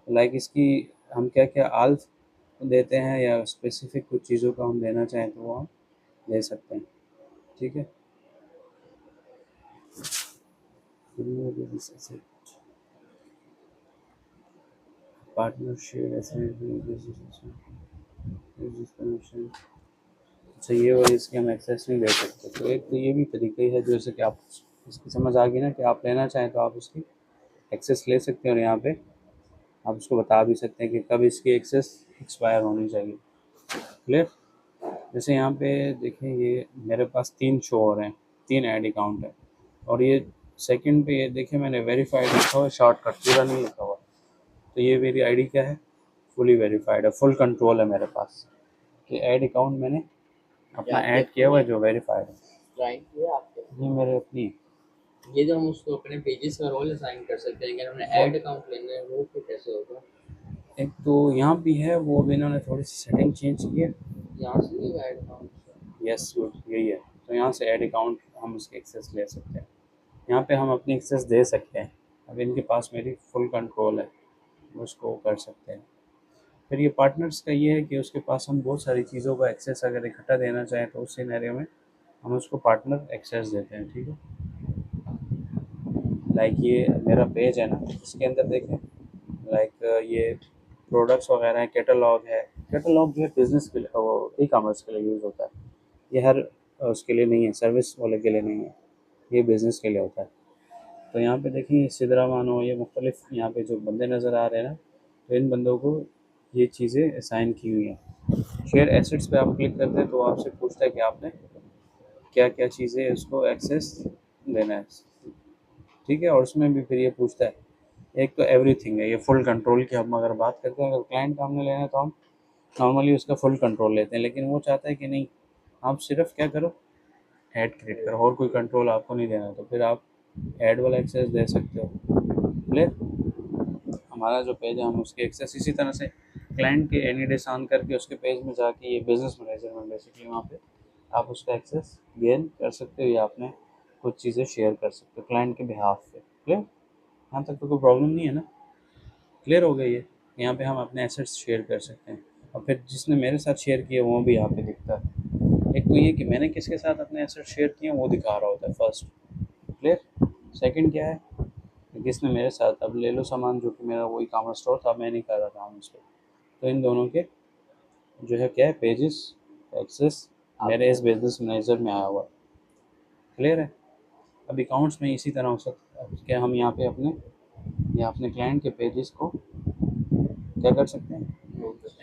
लाइक इसकी हम क्या क्या आल्फ देते हैं या स्पेसिफिक कुछ चीज़ों का हम देना चाहें तो वो हम दे सकते हैं। ठीक है, पार्टनरशिप अच्छा ये और इसके हम एक्सेस नहीं दे सकते। तो एक तो ये भी तरीका ही है, जैसे कि आप इसकी समझ आ गई ना कि आप लेना चाहें तो आप उसकी एक्सेस ले सकते हैं, और यहाँ पे आप उसको बता भी सकते हैं कि कब इसकी एक्सेस एक्सपायर होनी चाहिए। क्लियर? जैसे यहाँ पे देखें, ये मेरे पास 3 शो हो रहे हैं, 3 ऐड अकाउंट है, और ये सेकंड पे ये देखें मैंने वेरीफाइड लिखा हुआ, शॉर्टकट पूरा नहीं लिखा हुआ। तो ये मेरी आईडी क्या है, फुली वेरीफाइड है, फुल कंट्रोल है मेरे पास कि ऐड अकाउंट मैंने अपना ऐड किया हुआ है जो वेरीफाइड है। क्लाइंट है आपके ये मेरे अपनी, ये तो हम उसको अपने पेजेस का रोल असाइन कर सकते हैं, लेकिन हमने ऐड अकाउंट लेना है वो फिर कैसे होगा? एक तो यहाँ भी है, वो भी इन्होंने थोड़ी सी सेटिंग चेंज की है। यहाँ से नहीं ऐड अकाउंट यस गुड, यही है। तो यहाँ से ऐड अकाउंट हम उसकी एक्सेस ले सकते हैं, यहाँ पे हम अपनी एक्सेस दे सकते हैं। अब इनके पास मेरी फुल कंट्रोल है, उसको कर सकते हैं। फिर ये पार्टनर्स का ये है कि उसके पास हम बहुत सारी चीज़ों का एक्सेस अगर इकट्ठा देना चाहें तो उस सिनेरियो में हम उसको पार्टनर एक्सेस देते हैं। ठीक है, लाइक ये मेरा पेज है ना, इसके अंदर देखें लाइक ये प्रोडक्ट्स वगैरह हैं, कैटलॉग है। कैटलॉग जो है बिज़नेस के लिए, वो ई कॉमर्स के लिए यूज़ होता है। ये हर उसके लिए नहीं है, सर्विस वाले के लिए नहीं है, ये बिज़नेस के लिए होता है। तो यहाँ पे देखिए सिदरा मानो, ये मुख्तलिफ यहाँ पे जो बंदे नज़र आ रहे हैं ना, तो इन बंदों को ये चीज़ें असाइन की हुई हैं। शेयर एसेट्स पे आप क्लिक करते हैं तो आपसे पूछता है कि आपने क्या क्या चीज़ें उसको एक्सेस देना है। ठीक है, और उसमें भी फिर ये पूछता है, एक तो एवरीथिंग है, ये फुल कंट्रोल की हम अगर बात करते हैं, अगर क्लाइंट का हमने लेना है तो हम नॉर्मली उसका फुल कंट्रोल लेते हैं, लेकिन वो चाहता है कि नहीं आप सिर्फ क्या करो, ऐड क्रिएट करो, और कोई कंट्रोल आपको नहीं देना, तो फिर आप ऐड वाला एक्सेस दे सकते हो। क्लियर? हमारा जो पेज है हम उसकी एक्सेस इसी तरह से क्लाइंट के एनी डेस ऑन करके उसके पेज में जाके ये बिजनेस मैनेजर में बेसिकली वहाँ पे आप उसका एक्सेस गेन कर सकते हो, या आपने कुछ चीज़ें शेयर कर सकते हो क्लाइंट के बिहाफ पे। क्लियर? यहाँ तक तो कोई प्रॉब्लम नहीं है ना? क्लियर हो गई है? यहाँ पे हम अपने एसेट्स शेयर कर सकते हैं, और फिर जिसने मेरे साथ शेयर किया वो भी यहाँ पे दिखता है। एक तो ये कि मैंने किसके साथ अपने एसेट्स शेयर किए वो दिखा रहा होता है फर्स्ट। क्लियर? सेकंड क्या है, किसने मेरे साथ, अब ले लो सामान जो कि मेरा वही कॉमर्स स्टोर था, मैं नहीं कर रहा था हम उस पर, तो इन दोनों के जो है क्या है पेजेस एक्सेस मेरे इस बिजनेस मैनेजर में आया हुआ है। क्लियर है? अब अकाउंट्स में इसी तरह हो सकता है कि हम यहाँ पे अपने या अपने क्लाइंट के पेजेस को क्या कर सकते हैं,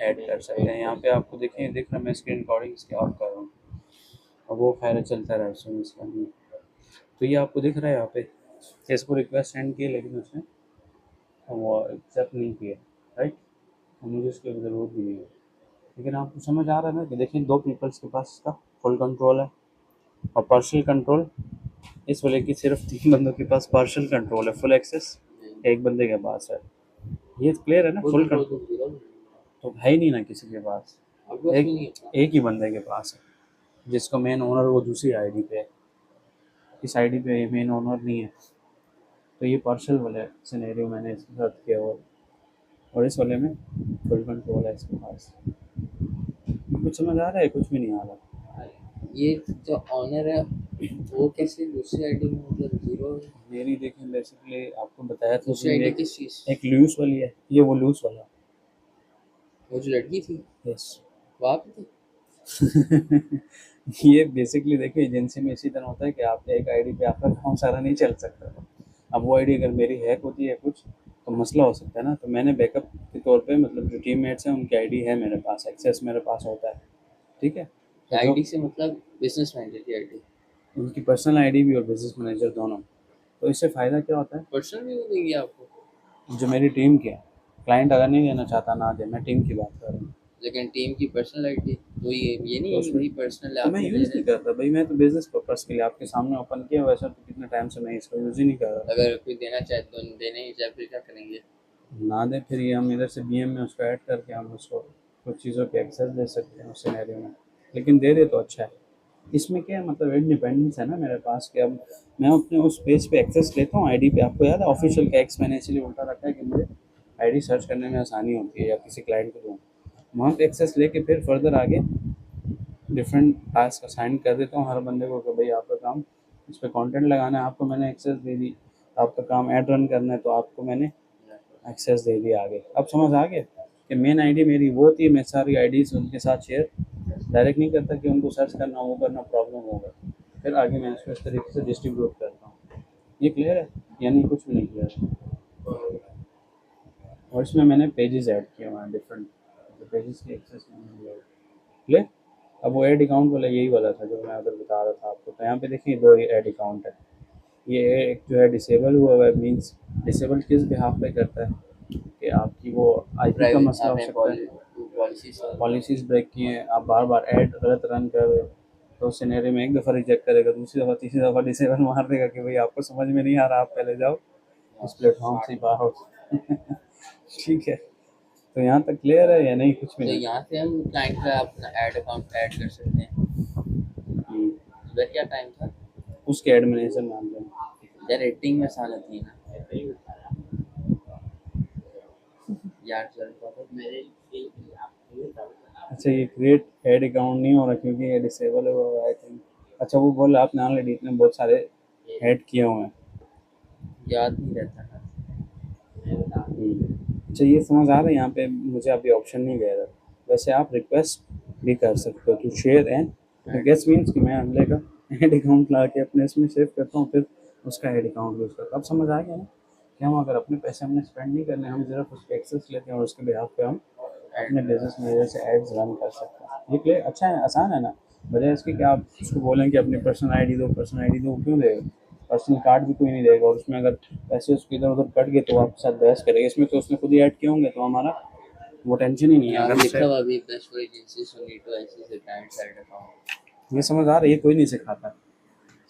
ऐड कर सकते हैं। यहाँ पे आपको देखिए दिख रहा है, मैं स्क्रीन रिकॉर्डिंग इसके ऑफ कर रहा हूँ, और वो खैर चलता रहा उसमें इसका नहीं। तो ये आपको दिख रहा है यहाँ पे, इसको रिक्वेस्ट सेंड की लेकिन उसने वो एक्सेप्ट नहीं किया, राइट। और मुझे इसकी ज़रूरत भी नहीं है। लेकिन आपको समझ आ रहा है ना कि देखिए दो पीपल्स के पास इसका फुल कंट्रोल है, और पार्शियल कंट्रोल इस वाले की सिर्फ 3 बंदों के पास पार्शियल कंट्रोल है, फुल एक्सेस एक बंदे के पास है। ये क्लियर है ना, फुल कंट्रोल तो है ही नहीं ना किसी के पास, एक ही बंदे के पास है, जिसको मेन ओनर वो दूसरी आईडी पे है, इस आईडी पे ये मेन ओनर नहीं है। तो ये पार्शियल वाले सिनेरियो मैंने इसके साथ किया हुआ, और इस वाले में फुल कंट्रोल है इसके पास। कुछ समझ आ रहा है, कुछ भी नहीं आ रहा। ये जो ऑनर है वो कैसे दूसरी आईडी में मतलब जीरो है? मेरी देखें बेसिकली आपको बताया था दूसरी आईडी एक, किस चीज़? एक लूज वाली है, ये वो लूज वाला। वो जो लड़की थी यस वहाँ पे थी? ये बेसिकली देखिए एजेंसी में इसी तरह होता है कि आप एक आईडी पे आपका काम सारा नहीं चल सकता। अब वो आईडी अगर मेरी हैक होती है कुछ तो मसला हो सकता है ना, तो मैंने बैकअप के तौर पे मतलब जो टीममेट्स हैं उनकी आईडी है मेरे पास, एक्सेस मेरे पास होता है, ठीक है। तो जो आईडी से मतलब बिजनेस मैनेजर की आईडी? उनकी पर्सनल आईडी भी और बिजनेस मैनेजर दोनों। तो इससे फ़ायदा क्या होता है, पर्सनल भी वो देंगे आपको? जो मेरी टीम की है, क्लाइंट अगर नहीं देना चाहता ना दे, मैं टीम की बात कर रहा हूँ। लेकिन टीम की पर्सनल आईडी तो ये नहीं तो है कि उसमें भाई पर्सनल तो मैं यूज़ नहीं करता भाई, मैं तो बिजनेस पर्पज़ के लिए आपके सामने ओपन किया, वैसा तो कितने टाइम से मैं इसका यूज़ ही नहीं कर रहा। अगर कोई देना चाहे तो देने ही चाहे फिर क्या करेंगे? ना दे फिर ये हम इधर से बीएम में उसको ऐड करके हम उसको कुछ चीज़ों के एक्सेस दे सकते हैं उस सिनेरियो में, लेकिन दे दे तो अच्छा है। इसमें क्या है मतलब इंडिपेंडेंस है ना मेरे पास, कि अब मैं अपने उस पेज पे एक्सेस लेता हूँ आईडी पे। आपको याद है ऑफिशियल का एक्स मैंने इसलिए उल्टा रखा है कि मुझे आईडी सर्च करने में आसानी होती है, या किसी क्लाइंट को दूँ वहाँ पे एक्सेस लेके फिर फर्दर आगे डिफरेंट टास्क असाइन कर देता हूँ हर बंदे को कि भाई आपका काम इस पर कंटेंट लगाना है, आपको मैंने एक्सेस दे दी। आपका काम ऐड रन करना है तो आपको मैंने एक्सेस दे दिया आगे। अब समझ आ गया कि मेन आईडी मेरी वो थी, मैं सारी आईडीज उनके साथ शेयर डायरेक्ट नहीं करता कि उनको सर्च करना वो करना प्रॉब्लम होगा, फिर आगे मैं इसको इस तरीके से डिस्ट्रीब्यूट करता हूँ। ये क्लियर है, यानी कुछ भी नहीं क्लियर है। और इसमें मैंने पेजेस ऐड किए हुए हैं डिफरेंट, तो पेजेस की एक्सेस मैंने क्लियर। अब वो ऐड अकाउंट वाला यही वाला था जो मैं उधर बता रहा था आपको। तो यहाँ पे देखिए दो ऐड अकाउंट है, ये एक जो है डिसेबल हुआ हुआ है, मीन्स डिसेबल किस बिहाफ पे करता है कि आपकी वो आईपी का मसला हो सकता है, पॉलिसीज़ ब्रेक किए हैं, आप बार बार ऐड गलत रन कर रहे हो, तो उस सिनेरियो में एक दफ़ा रिजेक्ट करेगा, दूसरी दफ़ा तीसरी दफ़ा डिसेबल मार देगा कि भाई आपको समझ में नहीं आ रहा, आप पहले जाओ इस प्लेटफॉर्म से बाहर हो। ठीक है, तो यहाँ तक क्लियर है या नहीं, कुछ भी तो नहीं। यहाँ से हम क्लाइंट का अपना ऐड अकाउंट ऐड कर सकते हैं। उधर क्या टाइम था? उसके एडमिनेशन नाम दें यार रेटिंग में आसान होती है ना यार, चल तो मेरे अच्छा ये क्रिएट ऐड अकाउंट नहीं हो रहा क्योंकि ये डिसेबल हुआ हुआ है आई थिंक। अच्छा वो बोल आपने ऑलरेडी इतने बहुत सारे ऐड किए हुए हैं। याद नहीं रहता ना। अच्छा ये समझ आ रहा है, यहाँ पे मुझे अभी ऑप्शन नहीं दे रहा। वैसे आप रिक्वेस्ट भी कर सकते हो to share and request, means कि मैं अगले का ऐड अकाउंट ला के अपने इसमें सेव करता हूँ, फिर उसका ऐड अकाउंट यूज़ करता हूँ। अब समझ आ गया ना कि हम अगर अपने पैसे हमने स्पेंड नहीं करने, हम सिर्फ उसके एक्सेस लेते हैं और उसके बिहाफ पे हम अपने बिजनेस मैनेजर से एड्स रन कर सकते हैं। ये क्लियर, अच्छा है, आसान है ना। बजाय इसके कि आप उसको बोलें कि अपनी पर्सनल आईडी दो, पर्सनल आईडी दो, क्यों देगा? पर्सनल कार्ड भी कोई नहीं देगा, और उसमें अगर पैसे उसके इधर उधर कट गए तो आपके साथ बहस करेगा। इसमें तो उसने खुद ही ऐड किए होंगे तो हमारा वो टेंशन ही नहीं है। अगर लिखा हुआ भी best for agencies who need to access the client side account. ये समझ आ रहा है, ये कोई नहीं सिखाता,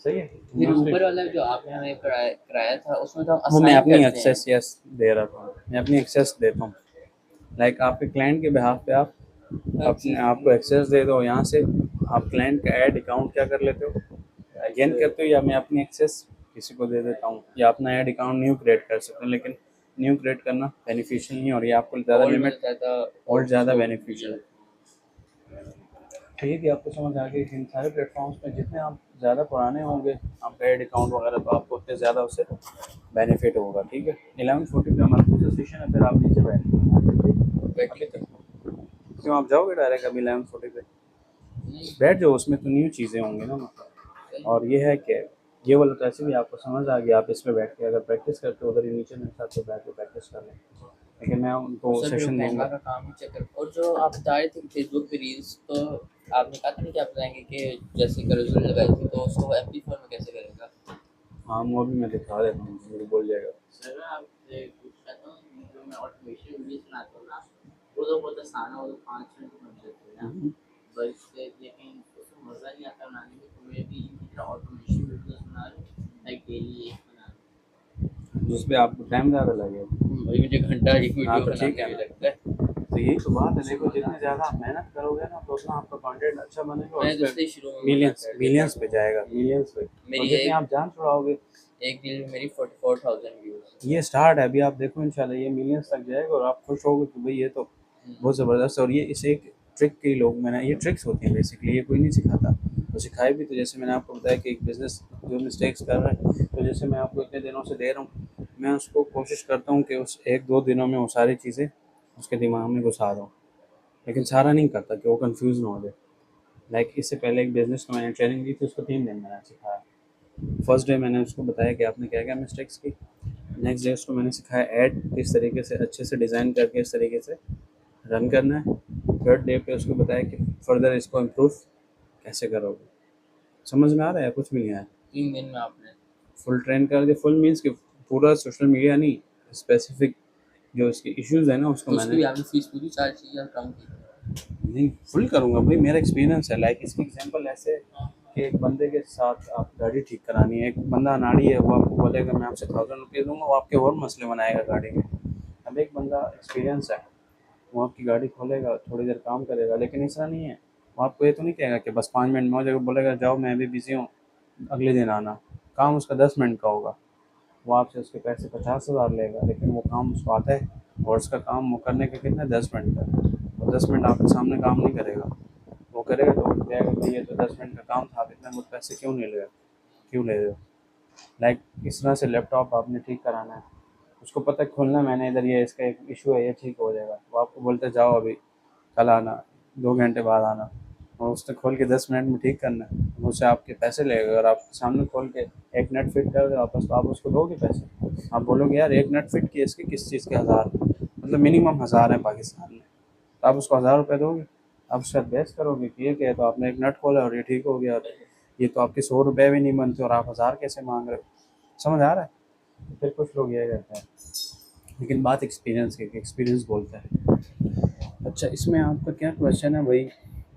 सही है। फिर ऊपर वाला जो आपने हमें कराया था उसमें तो हम वो मैं assign अपनी करते हैं। एक्सेस यस दे रहा था, मैं अपनी एक्सेस देता हूँ। लाइक आपके क्लाइंट के बिहाफ पे आप अपने आपको एक्सेस दे दो, यहाँ से आप क्लाइंट का ऐड अकाउंट क्या कर लेते हो, अगेन करते हो, या मैं अपनी एक्सेस किसी को दे देता हूँ, या अपना ऐड अकाउंट न्यू क्रिएट कर सकते हो। लेकिन न्यू क्रिएट करना बेनिफिशियल नहीं है, और ये आपको ज़्यादा लिमिट और ज़्यादा बेनिफिशियल है। ठीक है, आपको समझ आ गई कि इन सारे प्लेटफॉर्म्स में जितने आप ज़्यादा पुराने होंगे आपका ऐड अकाउंट वगैरह, तो आपको उतने ज़्यादा उससे बेनिफिट होगा। ठीक है, 11:40 पे हमारा दूसरा सेशन है, फिर आप नीचे बैठ क्यों आप जाओगे डायरेक्ट अभी 11:40 पे? बैठ जाओ, उसमें तो न्यू चीज़ें होंगी ना मतलब। और ये है कि ये वाला तो ऐसे भी आपको समझ आ गया, आप इस पे बैठ के अगर प्रैक्टिस करते हो उधर ही नीचे मेरे साथ तो बैठ के प्रैक्टिस कर लें। लेकिन मैं उनको सर जो सेशन कैनवा दूंगा। का काम ही चेक कर, और जो आप बता रहे थे कि फेसबुक पे रील्स, तो आपने कहा था ना कि आप बताएंगे कि जैसे कैरोसेल लगाई थी तो उसको MP4 में कैसे करेगा। हाँ वो भी मैं दिखा देता हूँ, मुझे बोल जाएगा। सर मैं आपसे कुछ कहता हूँ, जो मैं ऑटोमेशन वीडियोस बनाता हूँ ना, वो तो बहुत आसान है, वो तो 5 मिनट में बन जाते हैं ना, बस लेकिन उसमें मज़ा नहीं आता बनाने में। तो मैं भी इसी तरह ऑटोमेशन वीडियोस बना रहा हूँ, लाइक डेली एक बना रहा हूँ, जिस पे आपको टाइम ज़्यादा लगेगा। भाई मुझे घंटा एक हाँ वीडियो तो बनाने ठीक है में ना, लगता है। तो यही तो बात है। देखो जितने ज़्यादा आप मेहनत करोगे ना तो उतना आपका कंटेंट अच्छा बनेगा और मैंने उस तो पर इसलिए शुरू में मना मिलियंस कर दिया मिलियंस था। पे जाएगा, मिलियंस पे। और मेरी जितने आप जान छुड़ाओगे, एक रील में मेरी 44,000 व्यूज। ये स्टार्ट है, अभी आप देखो इंशाल्लाह ये मिलियंस तक जाएगा और आप खुश होगे कि भाई ये तो बहुत ज़बरदस्त है। और ये इसे एक ट्रिक के लोग, मैंने ये ट्रिक्स होती हैं बेसिकली, ये कोई नहीं सिखाता। तो सिखाए भी तो जैसे मैंने आपको बताया कि एक बिज़नेस जो मिस्टेक्स कर रहा है, तो जैसे मैं आपको इतने दिनों से दे रहा हूँ, मैं उसको कोशिश करता हूँ कि उस 1-2 दिनों में वो सारी चीज़ें उसके दिमाग में घुसा दूँ, लेकिन सारा नहीं करता कि वो कंफ्यूज ना हो जाए। लाइक इससे पहले एक बिज़नेस को मैंने ट्रेनिंग दी थी, उसको 3 दिन मैंने सिखाया। फर्स्ट डे मैंने उसको बताया कि आपने क्या क्या मिस्टेक्स की। नेक्स्ट डे उसको मैंने सिखाया ऐड किस तरीके से अच्छे से डिज़ाइन करके इस तरीके से रन करना है। थर्ड डे पे उसको बताया कि फर्दर इसको इम्प्रूव कैसे करोगे। समझ में आ रहा है या कुछ भी नहीं आया? 3 दिन में आपने फुल ट्रेन कर दिया। फुल मीन्स कि पूरा सोशल मीडिया नहीं, स्पेसिफिक जो इसके इश्यूज़ है ना उसको तो उसकी मैंने भी आपने फीस पूरी चार्ज की या कम की? नहीं फुल करूँगा भाई, मेरा एक्सपीरियंस है। लाइक इसकी एग्जांपल ऐसे कि एक बंदे के साथ आप गाड़ी ठीक करानी है, एक बंदा अनाड़ी है, वो आपको बोलेगा मैं आपसे 1000 रुपये दूंगा, वो आपके और मसले बनाएगा गाड़ी में। अब एक बंदा एक्सपीरियंस है, वो आपकी गाड़ी खोलेगा, थोड़ी देर काम करेगा, लेकिन ऐसा नहीं है, वो आपको ये तो नहीं कहेगा कि बस 5 मिनट में हो जाएगा, बोलेगा जाओ मैं अभी बिज़ी हूँ अगले दिन आना। काम उसका 10 मिनट का होगा, वो आपसे उसके पैसे 50,000 लेगा, लेकिन वो काम उसको आता है और उसका काम वो करने के कितना 10 मिनट का। और 10 मिनट आपके सामने काम नहीं करेगा, वो करेगा तो वो कहेगा कि ये तो 10 मिनट का काम था, आप इतने मुझ पैसे क्यों नहीं ले रहे, क्यों ले रहे हो। लाइक इस तरह से लैपटॉप आपने ठीक कराना है, उसको पता है खोलना मैंने इधर, ये इसका एक इशू है, ये ठीक हो जाएगा, वो आपको बोलते जाओ अभी कल आना, 2 घंटे बाद आना, और उसने खोल के 10 मिनट में ठीक करना है, उससे आपके पैसे लगेगा। अगर आपके सामने खोल के एक नट फिट कर दे वापस, तो आप उसको दोगे पैसे? आप बोलोगे यार एक नट फिट किए, इसके किस चीज़ के 1000, मतलब मिनिमम 1000 है पाकिस्तान में, तो आप उसको 1000 रुपये दोगे? आप उसके साथ बहस करोगे कि ये क्या है, तो आपने एक नट खोला और ये ठीक हो गया, और ये तो आपके 100 रुपये भी नहीं बनते और आप 1000 कैसे मांग रहे हो। समझ आ रहा है? तो फिर कुछ लोग ये कहते हैं, लेकिन बात एक्सपीरियंस की, एक्सपीरियंस बोलता है। अच्छा इसमें आपका क्या क्वेश्चन है भाई?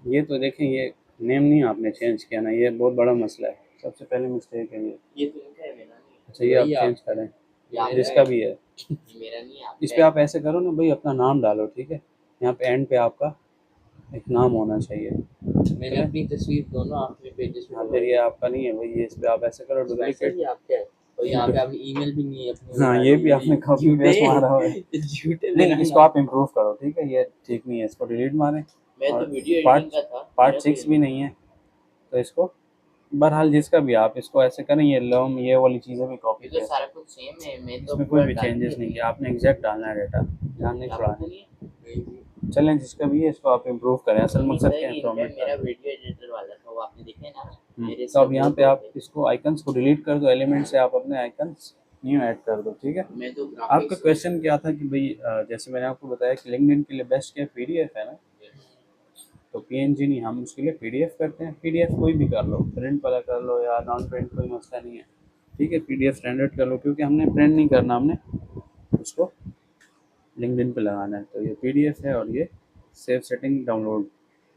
ये तो देखें, ये नेम नहीं आपने चेंज किया ना, ये बहुत बड़ा मसला है, सबसे पहले मिस्टेक है ये तो इनका है, मेरा नहीं। अच्छा ये आप वही चेंज करें, आपका जिसका भी है। मेरा नहीं, आपका इस पे आप ऐसे करो ना भाई, अपना नाम डालो, ठीक है, यहाँ पे एंड पे आपका एक नाम होना चाहिए। मैंने अपनी तस्वीर दोनों आपके पेजेस में हाँ फिर ये आपका नहीं है भाई, ये इस पे आप ऐसे करो वैसे डुप्लीकेट। ही आपका है, और यहाँ पे आपने ईमेल भी नहीं है अपनी हाँ ये भी आपने कॉपी पेस्ट मारा हुआ है। झूठे नहीं इसको आप इम्प्रूव करो, ठीक है, ये ठीक नहीं है, इसको डिलीट मारें। मैं और तो वीडियो पार्ट एडिटिंग का था, पार्ट 6 भी नहीं है, तो इसको बहरहाल जिसका भी आप इसको ऐसे करें, ये लॉम ये वाली चीज़ें भी कॉपी तो पेस्ट, सारा कुछ सेम है, मैं तो इसमें कोई भी चेंजेस नहीं किया आपने, एग्जैक्ट डालना है डेटा, ध्यान नहीं छुड़ाना। चलें जिसका भी है इसको आप इम्प्रूव करें, असल मकसद क्या है इम्प्रूवमेंट मेरा का। वीडियो एडिटर वाला था, वो आपने देखा है ना मेरे तो अब यहाँ पे आप इसको आइकन्स को डिलीट कर दो, एलिमेंट से आप अपने आइकन्स न्यू ऐड कर दो, ठीक है। मैं तो आपका क्वेश्चन क्या था कि भाई जैसे मैंने आपको बताया कि लिंक्डइन के लिए बेस्ट क्या पीडीएफ है ना, तो पीएनजी नहीं, हम उसके लिए पीडीएफ करते हैं। पीडीएफ कोई भी कर लो, प्रिंट वाला कर लो या नॉन प्रिंट, कोई मसला नहीं है, ठीक है। पीडीएफ स्टैंडर्ड कर लो, क्योंकि हमने प्रिंट नहीं करना, हमने उसको लिंक्डइन पे लगाना है। तो ये पीडीएफ है और ये सेव सेटिंग डाउनलोड।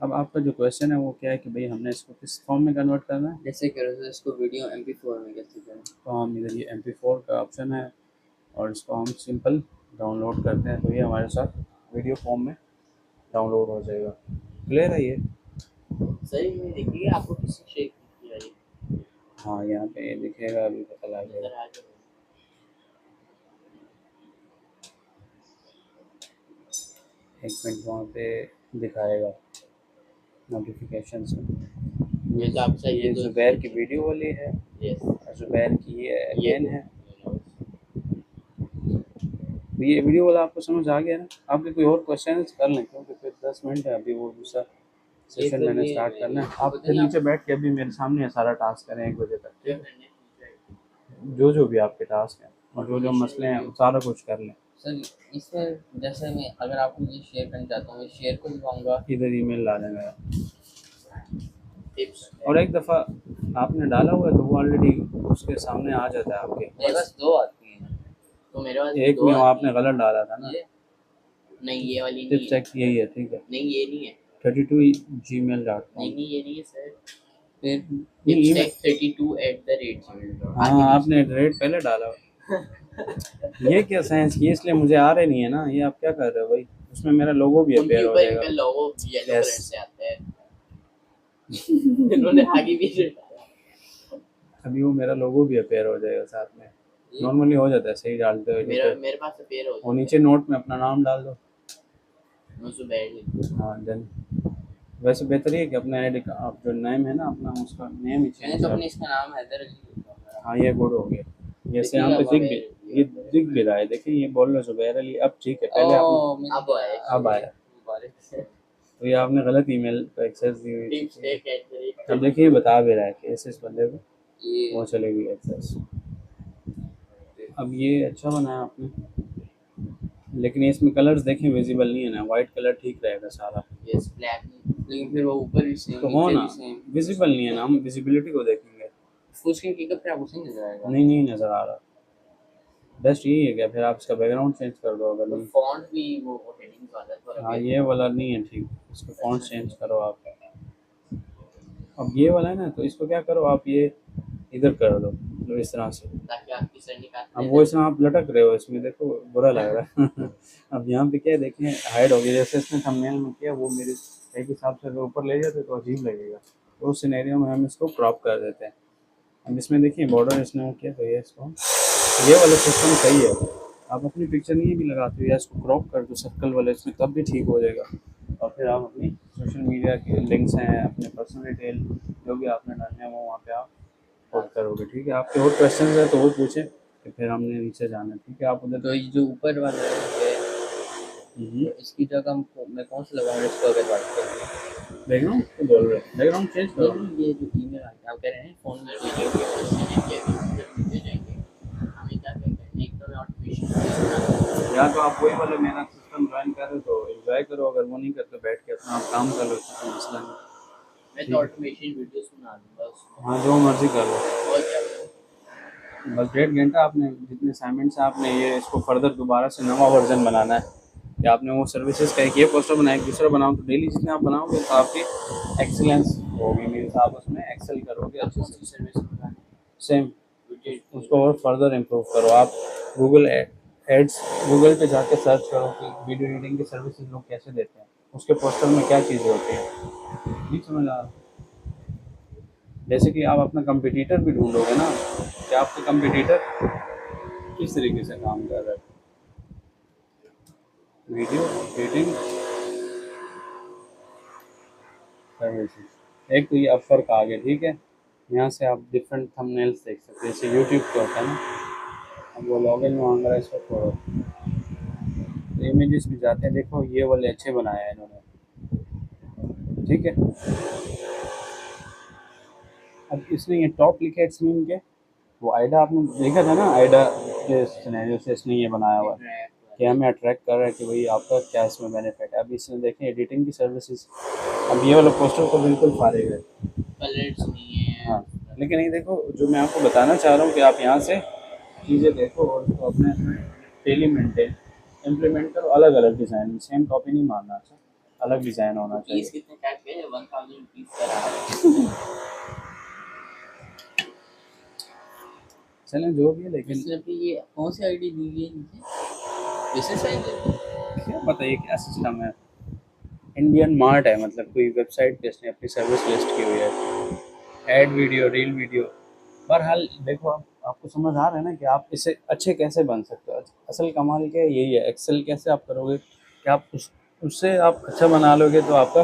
अब आपका जो क्वेश्चन है वो क्या है कि भाई हमने इसको किस फॉर्म में कन्वर्ट करना है। जैसे करो तो इसको वीडियो MP4 में कैसे करें, तो हम इधर ये MP4 का ऑप्शन है और इसको हम सिंपल डाउनलोड करते हैं, तो ये हमारे साथ वीडियो फॉर्म में डाउनलोड हो जाएगा। क्लियर है ये? सही में देखिए आपको किसी शेयर किया ये हाँ यहाँ पे ये दिखेगा, अभी पता लग नजर जाएगा। आ जाए। एक मिनट वहाँ पे दिखाएगा नोटिफिकेशन में। ये तो आप सही ये है, तो ज़ुबैर की वीडियो वाली है, यस और ज़ुबैर की ये अगेन है। तो ये वीडियो वाला आपको समझ आ गया ना? आपके कोई और क्वेश्चन कर लें, क्योंकि फिर 10 मिनट है, अभी वो दूसरा सेशन मैंने स्टार्ट करना है। आप फिर नीचे बैठ के अभी मेरे सामने है सारा टास्क करें 1 बजे तक, जो भी आपके टास्क हैं और जो जो मसले हैं सारा कुछ कर लें। सर इसमें जैसे मैं अगर आपको ये शेयर करना चाहता हूँ, मैं शेयर को दिखाऊंगा इधर ईमेल डालेंगे टिप्स। और एक दफ़ा आपने डाला हुआ है तो वो ऑलरेडी उसके सामने आ जाता है आपके। मेरे पास 2 आती हैं, तो मेरे पास एक 2 में वो आती आपने हैं। गलत डाला था ना। ये नहीं, ये वाली टिप नहीं है। चेक यही है, ठीक है। नहीं, ये नहीं है। 32gmail.com। नहीं, ये नहीं है सर। फिर नहीं ईमेल, tipstech32@gmail.com। हाँ आपने रेट पहले डाला हुआ। ये क्या साइंस की, इसलिए मुझे आ रहे नहीं है ना। ये आप क्या कर रहे हो भाई, उसमें मेरा लोगो भी उनके अपेयर हो ऊपर जाएगा। इनका लोगो येलो Yes. कलर से आता है। इन्होंने आगे भी डाला। अभी वो मेरा लोगो भी अपेयर हो जाएगा साथ में। ये नॉर्मली हो जाता है सही डालते हो मेरा मेरे पास अपेयर हो और जाता नीचे नोट में अपना नाम डाल दो। है। मुझे बैठ नहीं। हाँ डन। वैसे बेहतर ये है कि अपना ऐड आप जो नेम है ना अपना, उसका नेम ही मैंने चेंज तो कर। अपने इसका नाम हैदर अली लिखा हुआ है। हाँ ये गुड हो गया। जैसे यहाँ पे देखिएगा दिख भी, ये दिख भी रहा है, देखिए ये बोल रहे जुबैर अली। अब ठीक है, पहले आप ओ, अब आया। अब आया। मुबारक से। तो ये आपने गलत ईमेल का एक्सेस दी हुई थी। tipstech@. अब देखिए ये बता भी रहा है कि इस बंदे को ये वो चलेगी एक्सेस। अब ये अच्छा बनाया आपने, लेकिन इसमें कलर्स देखें विजिबल नहीं है ना। वाइट कलर ठीक रहेगा सारा, यस ब्लैक, लेकिन फिर वो ऊपर भी सेम, तो हो नीचे ना। भी सेम। विजिबल नहीं है ना, हम विजिबिलिटी को देखेंगे। फुल स्क्रीन क्लिक पे आपको सही नजर आएगा। नहीं नहीं नज़र आ रहा। बेस्ट यही है क्या, फिर आप इसका बैकग्राउंड चेंज कर दो अगर नहीं। फॉन्ट भी वो हेडिंग वाला थोड़ा हाँ ये वाला नहीं है ठीक, इसको फॉन्ट चेंज करो आप। अब ये वाला है ना, तो इसको क्या करो आप, ये इधर कर दो मतलब इस तरह से। ताकि आपकी सर निकाल अब वो इसमें आप लटक रहे हो इसमें, देखो बुरा लग रहा है। अब यहाँ पे क्या है देखें, हाइड हो गया जैसे इसने थंबनेल में किया। वो मेरे एक हिसाब से अगर ऊपर ले जाते तो अजीब लगेगा, तो उस सिनेरियो में हम इसको क्रॉप कर देते हैं। अब इसमें देखिए बॉर्डर इसने वो किया, तो ये इसको ये वाला सिस्टम सही है। आप अपनी पिक्चर नहीं भी लगाते हो या इसको क्रॉप कर दो सर्कल वाले इसमें, तब भी ठीक हो जाएगा। और फिर आप अपनी सोशल मीडिया के लिंक्स हैं, अपने पर्सनल डिटेल जो भी आपने डालने हैं वो वहाँ पे आप पोस्ट करोगे। ठीक है, आपके और क्वेश्चन है तो वो पूछें कि फिर हमने नीचे जाना है। ठीक है, आप उधर तो ये जो ऊपर वाला है, तो इसकी जगह मैं कौन सा लगाऊंगा इसको अगर बात करें? बैकग्राउंड को बोल रहे हैं, बैकग्राउंड चेंज करो। नहीं, ये जो ईमेल आप कह रहे हैं फोन में वीडियो के वजह से नीचे जाएंगे, हमें क्या करना है, एक तो मैं ऑटोमेशन या तो आप वही वाला मेरा सिस्टम ज्वाइन कर रहे हो तो एंजॉय करो, अगर वो नहीं करते बैठ के अपना आप काम कर लो, कोई मसला नहीं। मैं तो ऑटोमेशन वीडियोस बना दूंगा उसको। हाँ जो मर्जी कर लो, और क्या करूं? बस 1.5 घंटा आपने जितने असाइनमेंट्स हैं आपने ये इसको फर्दर दोबारा से नवा वर्जन बनाना है कि आपने वो सर्विसेज का एक ये पोस्टर बनाया, एक दूसरा बनाओ। तो डेली जितने आप बनाओगे तो आपकी एक्सीलेंस होगी मेरे हिसाब, उसमें एक्सेल करोगे अच्छे से। सर्विस बनानी सेम उसको और फर्दर इम्प्रूव करो आप। गूगल एड्स, गूगल पे जाके सर्च करो कि वीडियो एडिटिंग की सर्विसेज लोग कैसे देते हैं, उसके पोस्टर में क्या चीज़ें होती हैं। नहीं समझ आ रहा। जैसे कि आप अपना कंपटीटर भी ढूंढोगे ना कि आपका कंपटीटर किस तरीके से काम कर रहा है। वीडियो एडिटिंग सर्विसेज, एक तो ये अपवर्क आ गया। ठीक है, यहाँ से आप डिफरेंट थंबनेल्स देख सकते हैं, जैसे यूट्यूब पे होता है ना। अब वो लॉगिन मांग रहा है, इसको छोड़ो। तो इमेजेस भी जाते हैं, देखो ये वाले अच्छे बनाए हैं इन्होंने। ठीक है, अब इसने ये टॉप लिखे इट्स मीन के वो आइडा आपने देखा था ना, आइडा के सिनेरियो से इसने ये बनाया हुआ है कि हमें अट्रैक्ट कर रहा है कि भाई आपका क्या इसमें बेनिफिट है। अब इसने देखें एडिटिंग की सर्विसेज, अब ये वाला पोस्टर तो बिल्कुल फारिग है, कलर्स नहीं है। हाँ। लेकिन ये देखो जो मैं आपको बताना चाह रहा हूँ कि आप यहाँ से चीज़ें देखो और उसको अपने डेली मेंटेन इम्प्लीमेंट करो। अलग अलग डिज़ाइन, सेम कॉपी नहीं मारना, अच्छा अलग डिज़ाइन होना चाहिए। फीस कितने काट के 1000 रुपीस का रहा है। चलें जो भी है, लेकिन इसने भी ये कौन सी आईडी दी हुई है नीचे? Business ID? क्या पता ये क्या सिस्टम है। इंडियन मार्ट है, मतलब कोई वेबसाइट पे इसने अपनी सर्विस लिस्ट की हुई है, ऐड वीडियो, रील वीडियो। बहरहाल देखो आप, आपको समझ आ रहा है ना कि आप इससे अच्छे कैसे बन सकते हो। असल कमाल क्या है यही है, एक्सेल कैसे आप करोगे कि आप उससे आप अच्छा बना लोगे तो आपका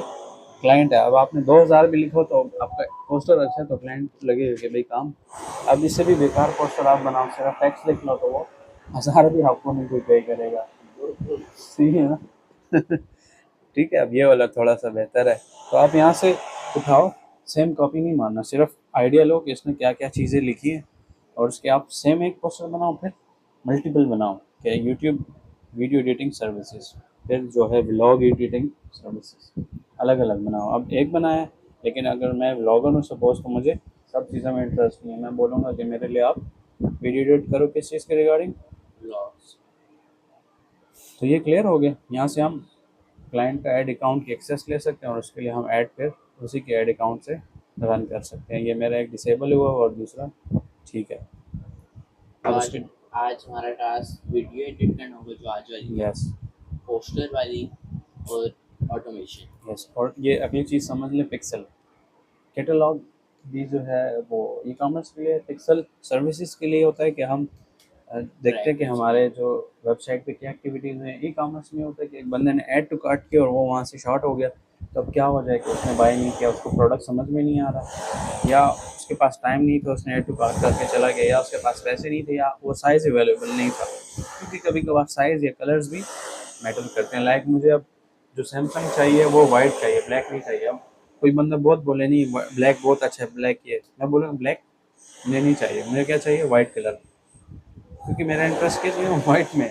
क्लाइंट है। अब आपने 2000 भी लिखो तो आपका पोस्टर अच्छा है तो क्लाइंट लगेगा कि भाई काम। अब इससे भी बेकार पोस्टर आप बनाओ, सिर्फ टेक्स्ट लिख लो तो वो 1000 भी आपको नहीं कोई पे करेगा। सही है ना। ठीक है, अब ये वाला थोड़ा सा बेहतर है, तो आप यहाँ से उठाओ। सेम कॉपी नहीं मारना, सिर्फ आइडिया लो कि इसने क्या क्या चीज़ें लिखी हैं और उसके आप सेम एक पोस्टर बनाओ, फिर मल्टीपल बनाओ। क्या यूट्यूब वीडियो एडिटिंग सर्विसेज, फिर जो है व्लॉग एडिटिंग सर्विसेज, अलग अलग बनाओ। अब एक बनाया है, लेकिन अगर मैं व्लॉगर हूँ सपोज, तो मुझे सब चीज़ों में इंटरेस्ट नहीं है। मैं बोलूँगा कि मेरे लिए आप वीडियो एडिट करो किस चीज़ के रिगार्डिंग, ब्लॉग्स। तो ये क्लियर हो गया। यहाँ से हम क्लाइंट का ऐड अकाउंट की एक्सेस ले सकते हैं और उसके लिए हम ऐड फिर उसी के ऐड अकाउंट से रन कर सकते हैं। ये मेरा एक डिसेबल हुआ और दूसरा ठीक है। तो अब आज उसके आज हमारा टास्क वीडियो एडिट करना होगा जो आज वाली है, यस पोस्टर वाली और ऑटोमेशन। यस, और ये अगली चीज़ समझ लें, पिक्सल कैटलॉग भी जो है वो ई कॉमर्स के लिए, पिक्सल सर्विसेज के लिए होता है कि हम देखते हैं कि हमारे जो वेबसाइट पे क्या एक्टिविटीज़ हैं। ई कॉमर्स में होता है कि एक बंदे ने ऐड टू कार्ट किया और वो वहाँ से शॉर्ट हो गया, तो अब क्या हो जाए कि उसने बाय नहीं किया, उसको प्रोडक्ट समझ में नहीं आ रहा, या उसके पास टाइम नहीं था, उसने ऐड टू कार्ट करके चला गया, या उसके पास पैसे नहीं थे, या वो साइज़ अवेलेबल नहीं था। क्योंकि कभी कभार साइज़ या कलर्स भी मैटर करते हैं। लाइक मुझे अब जो सैमसंग चाहिए वो वाइट चाहिए, ब्लैक नहीं चाहिए। अब कोई बंदा बहुत बोले नहीं ब्लैक बहुत अच्छा है, ब्लैक ये, मैं बोलूँगा ब्लैक मुझे नहीं चाहिए, मुझे क्या चाहिए, वाइट कलर, क्योंकि मेरा इंटरेस्ट किस में वाइट में।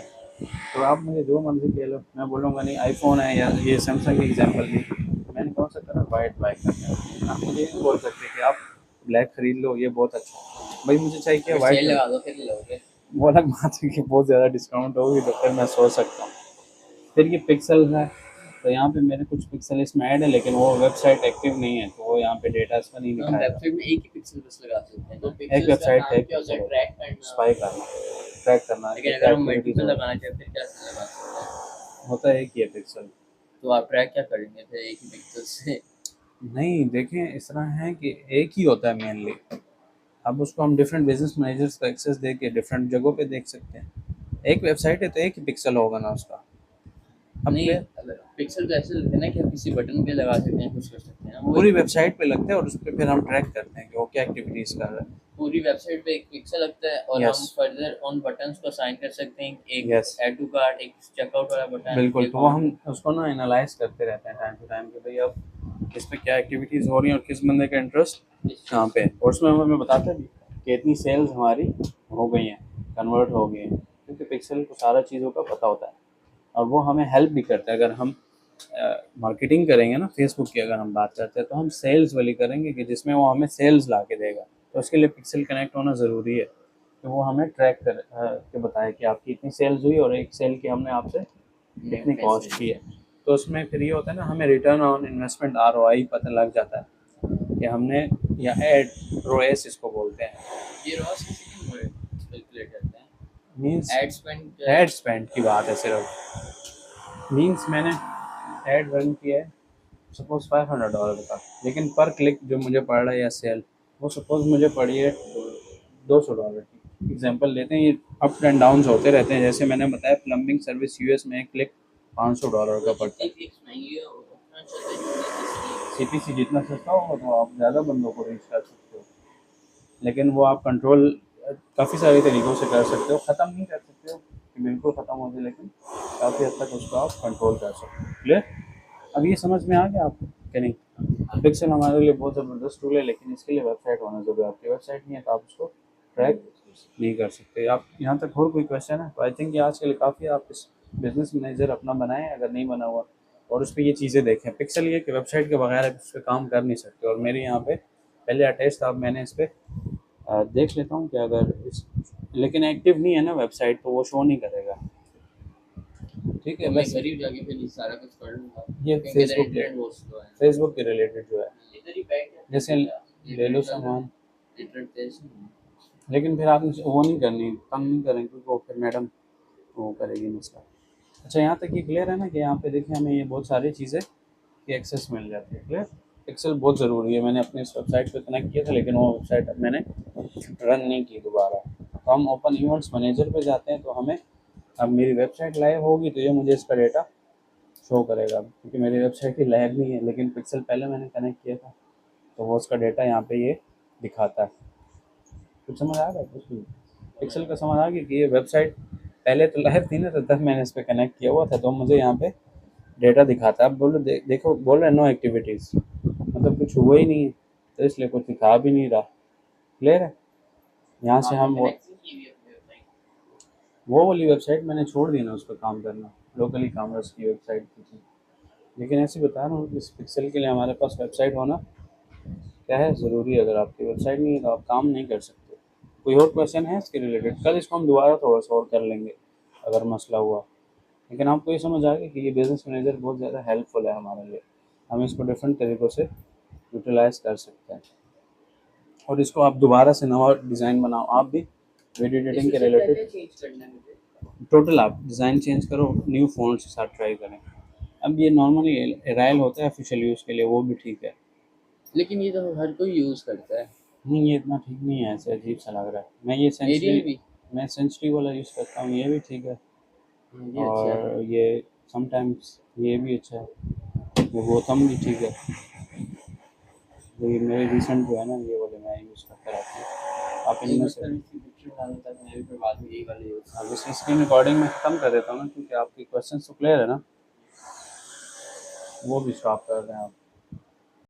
तो आप मुझे जो मर्जी कह लो, मैं बोलूँगा नहीं आईफोन है या ये सैमसंग की एग्जांपल दी, मैंने कौन सा कलर वाइट बाय करना है। आप मुझे ये नहीं बोल सकते कि आप ब्लैक खरीद लो ये बहुत अच्छा है, भाई मुझे चाहिए क्या, अगर वाइट सेल कलर। लगा दो फिर लोगे। वो अलग बात है कि बहुत ज़्यादा डिस्काउंट होगी तो फिर मैं सोच सकता हूँ। फिर ये पिक्सल है, तो यहाँ पे मेरे कुछ पिक्सल इसमें ऐड है, लेकिन वो वेबसाइट एक्टिव नहीं है, तो वो यहाँ पे डेटा इसका नहीं तो हम दिखाएगा। वेबसाइट में एक ही पिक्सल बस लगा सकते हैं, तो एक पिक्सेल्स का वेबसाइट का काम एक क्या होता पिक्सल है, होता ट्रैक है, करना। स्पाई करना, ट्रैक करना कि लेकिन क्या अगर हम एक्टिविटीज़ मल्टीपल हो लगाना रही चाहते हैं फिर कैसे लगा सकते हैं? है। होता है एक ही है पिक्सल। तो आप ट्रैक क्या करेंगे फिर एक ही पिक्सल से? नहीं देखें, इस तरह है कि एक ही होता है मेनली। अब उसको हम डिफरेंट बिजनेस मैनेजर्स को एक्सेस दे के डिफरेंट जगहों पे देख सकते हैं। एक वेबसाइट है तो एक ही पिक्सल होगा ना उसका। अब नहीं, क्लियर, पिक्सल तो ऐसे लगते हैं ना कि आप किसी बटन पे लगा सकते हैं, कुछ कर सकते हैं ना, वो पूरी एक वेबसाइट पे लगता है और उस पर फिर हम ट्रैक करते हैं कि वो क्या एक्टिविटीज़ कर रहा है। पूरी वेबसाइट पे एक पिक्सल लगता है और यस हम फर्दर उन बटन्स को असाइन कर सकते हैं, एक यस ऐड टू कार्ट, एक चेकआउट वाला बटन, बिल्कुल, एक तो वो ऑन। हम उसको ना एनालाइज करते रहते हैं टाइम टू टाइम कि भाई अब किस पे क्या एक्टिविटीज़ हो रही हैं और किस बंदे का इंटरेस्ट इस कहाँ चीज़ पे है। और उसमें हमें बताते भी कि इतनी सेल्स हमारी हो गई हैं, कन्वर्ट हो गई हैं, क्योंकि पिक्सल को सारा चीज़ों का पता होता है। और वो हमें हेल्प भी करता है। अगर हम मार्केटिंग करेंगे ना फेसबुक की, अगर हम बात करते हैं तो हम सेल्स वाली करेंगे कि जिसमें वो हमें सेल्स ला के देगा, तो उसके लिए पिक्सल कनेक्ट होना ज़रूरी है कि वो हमें ट्रैक कर के बताए कि आपकी इतनी सेल्स हुई और एक सेल की हमने आपसे कितनी पैसे। कॉस्ट की है। तो उसमें फिर ये होता है ना, हमें रिटर्न ऑन इन्वेस्टमेंट ROI पता लग जाता है कि हमने, या एड ROAS इसको बोलते हैं, ये रॉस किसी की कैलकुलेट करते हैं? Means ad spend. Ad spend की बात है सिर्फ। मीन्स मैंने एड रन किया है सपोज $500 का, लेकिन पर क्लिक जो मुझे पड़ रहा है या सेल, वो सपोज मुझे पड़ी है $200 की। एग्जांपल लेते हैं, ये अप एंड डाउन होते रहते हैं। जैसे मैंने बताया प्लम्बिंग सर्विस US में एक क्लिक $500 का पड़ता जितनी है। क्लिक्स महंगी हो उतना चलता है, जितनी सस्ती CPC जितना सस्ता होगा तो आप ज़्यादा बंदों को रीच कर सकते हो, लेकिन वो आप कंट्रोल काफ़ी सारे तरीक़ों से कर सकते हो। ख़त्म नहीं कर सकते हो कि बिल्कुल ख़त्म हो जाए, लेकिन काफ़ी हद तक उसको आप कंट्रोल कर सकते हो। क्लियर? अब ये समझ में आ गया आपको कि नहीं? पिक्सल हमारे लिए बहुत ज़बरदस्त टूल है, लेकिन इसके लिए वेबसाइट होना ज़रूरी है। आपकी वेबसाइट नहीं है तो आप उसको ट्रैक नहीं कर सकते। आप यहाँ तक और कोई क्वेश्चन है तो आई थिंक ये आज के लिए काफ़ी। आप इस बिजनेस मैनेजर अपना बनाएं अगर नहीं बना हुआ, और उस पर ये चीज़ें देखें। पिक्सल ये कि वेबसाइट के बगैर आप इस पर काम कर नहीं सकते। और मेरे यहाँ पे पहले अटैच था, अब मैंने इस पर देख लेता हूँ कि अगर इस, लेकिन एक्टिव नहीं है ना वेबसाइट तो वो शो नहीं करेगा। ठीक है, तो मैं बस गरीब जाके फिर ये सारा कुछ कर लूँगा ये क्योंकि इधर फेसबुक के इंटरनेट बहुत स्लो है। फेसबुक के रिलेटेड जो है, इधर ही बैठ के जैसे ले लो सामान, इंटरनेट तेज नहीं है। लेकिन फिर आपने वो नहीं करनी, तंग नहीं करेंगे, क्योंकि वो फिर मैडम वो करेगी मसला। अच्छा, यहाँ तक ये क्लियर है ना कि यहाँ पे देखिए हमें ये बहुत सारी चीज़ें की एक्सेस मिल जाती है। क्लियर? एक्सेल बहुत ज़रूरी है। मैंने अपने इस वेबसाइट पे कनेक्ट किया था, लेकिन वो वेबसाइट अब मैंने रन नहीं की दोबारा। तो हम ओपन इवेंट्स मैनेजर पे जाते हैं, तो हमें अब मेरी वेबसाइट लाइव होगी तो ये मुझे इसका डेटा शो करेगा, क्योंकि मेरी वेबसाइट ही लाइव नहीं है, लेकिन पिक्सल पहले मैंने कनेक्ट किया था तो वो उसका डेटा यहाँ पे ये दिखाता है। कुछ समझ आ रहा है? कुछ भी पिक्सल का समझ आ गया कि ये वेबसाइट पहले तो लाइव थी ना, तो तब मैंने इस पर कनेक्ट किया हुआ था, तो मुझे यहाँ पे डेटा दिखाता है। अब बोलो देखो, बोल रहे नो एक्टिविटीज़, मतलब कुछ हुआ ही नहीं है, तो इसलिए कुछ दिखा भी नहीं रहा। क्लियर है? यहाँ से आपने हम वो कनेक्ट नहीं की हुई अपनी वेबसाइट? वो वाली वेबसाइट मैंने छोड़ दी ना उस पर काम करना, लोकल ई कॉमर्स की वेबसाइट की थी। लेकिन ऐसे बता रहा हूँ, इस पिक्सल के लिए हमारे पास वेबसाइट होना क्या है ज़रूरी है। अगर आपकी वेबसाइट नहीं है तो आप काम नहीं कर सकते। कोई और क्वेश्चन है इसके रिलेटेड? कल इसको हम दोबारा थोड़ा सा और कर लेंगे अगर मसला हुआ। लेकिन आपको ये समझ आ गया कि ये बिज़नेस मैनेजर बहुत ज़्यादा हेल्पफुल है हमारे लिए। हम इसको डिफरेंट तरीक़ों से यूटिलाइज़ कर सकते हैं और इसको आप दोबारा से नवा डिज़ाइन बनाओ। आप भी वीडियो एडिटिंग के रिलेटेड चेंज करना है मुझे? टोटल आप डिज़ाइन चेंज करो, न्यू फ़ॉन्ट के साथ ट्राई करें। अब ये नॉर्मली एराइल होता है ऑफिशियल यूज़ के लिए, वो भी ठीक है। लेकिन ये तो हर कोई यूज़ करता है। नहीं, ये इतना ठीक नहीं है, ऐसे अजीब सा लग रहा है। मैं ये एरियल भी? मैं सेंचुरी वाला यूज़ करता हूँ, ये भी ठीक है। ये अच्छा है। और ये समटाइम्स ये भी अच्छा है, ये गौतम भी ठीक है। ये मेरे रिसेंट जो है ना, ये वाले मैं यूज़ करता रहता हूँ। आप एक इनमें मिनट से सर, इसकी पिक्चर डालने तक मैं भी फिर बाद में यही वाला यूज़ अब इस स्क्रीन रिकॉर्डिंग में ख़त्म कर देता हूँ ना, क्योंकि आपके क्वेश्चन तो क्लियर है ना, वो भी स्टॉप कर दें आप।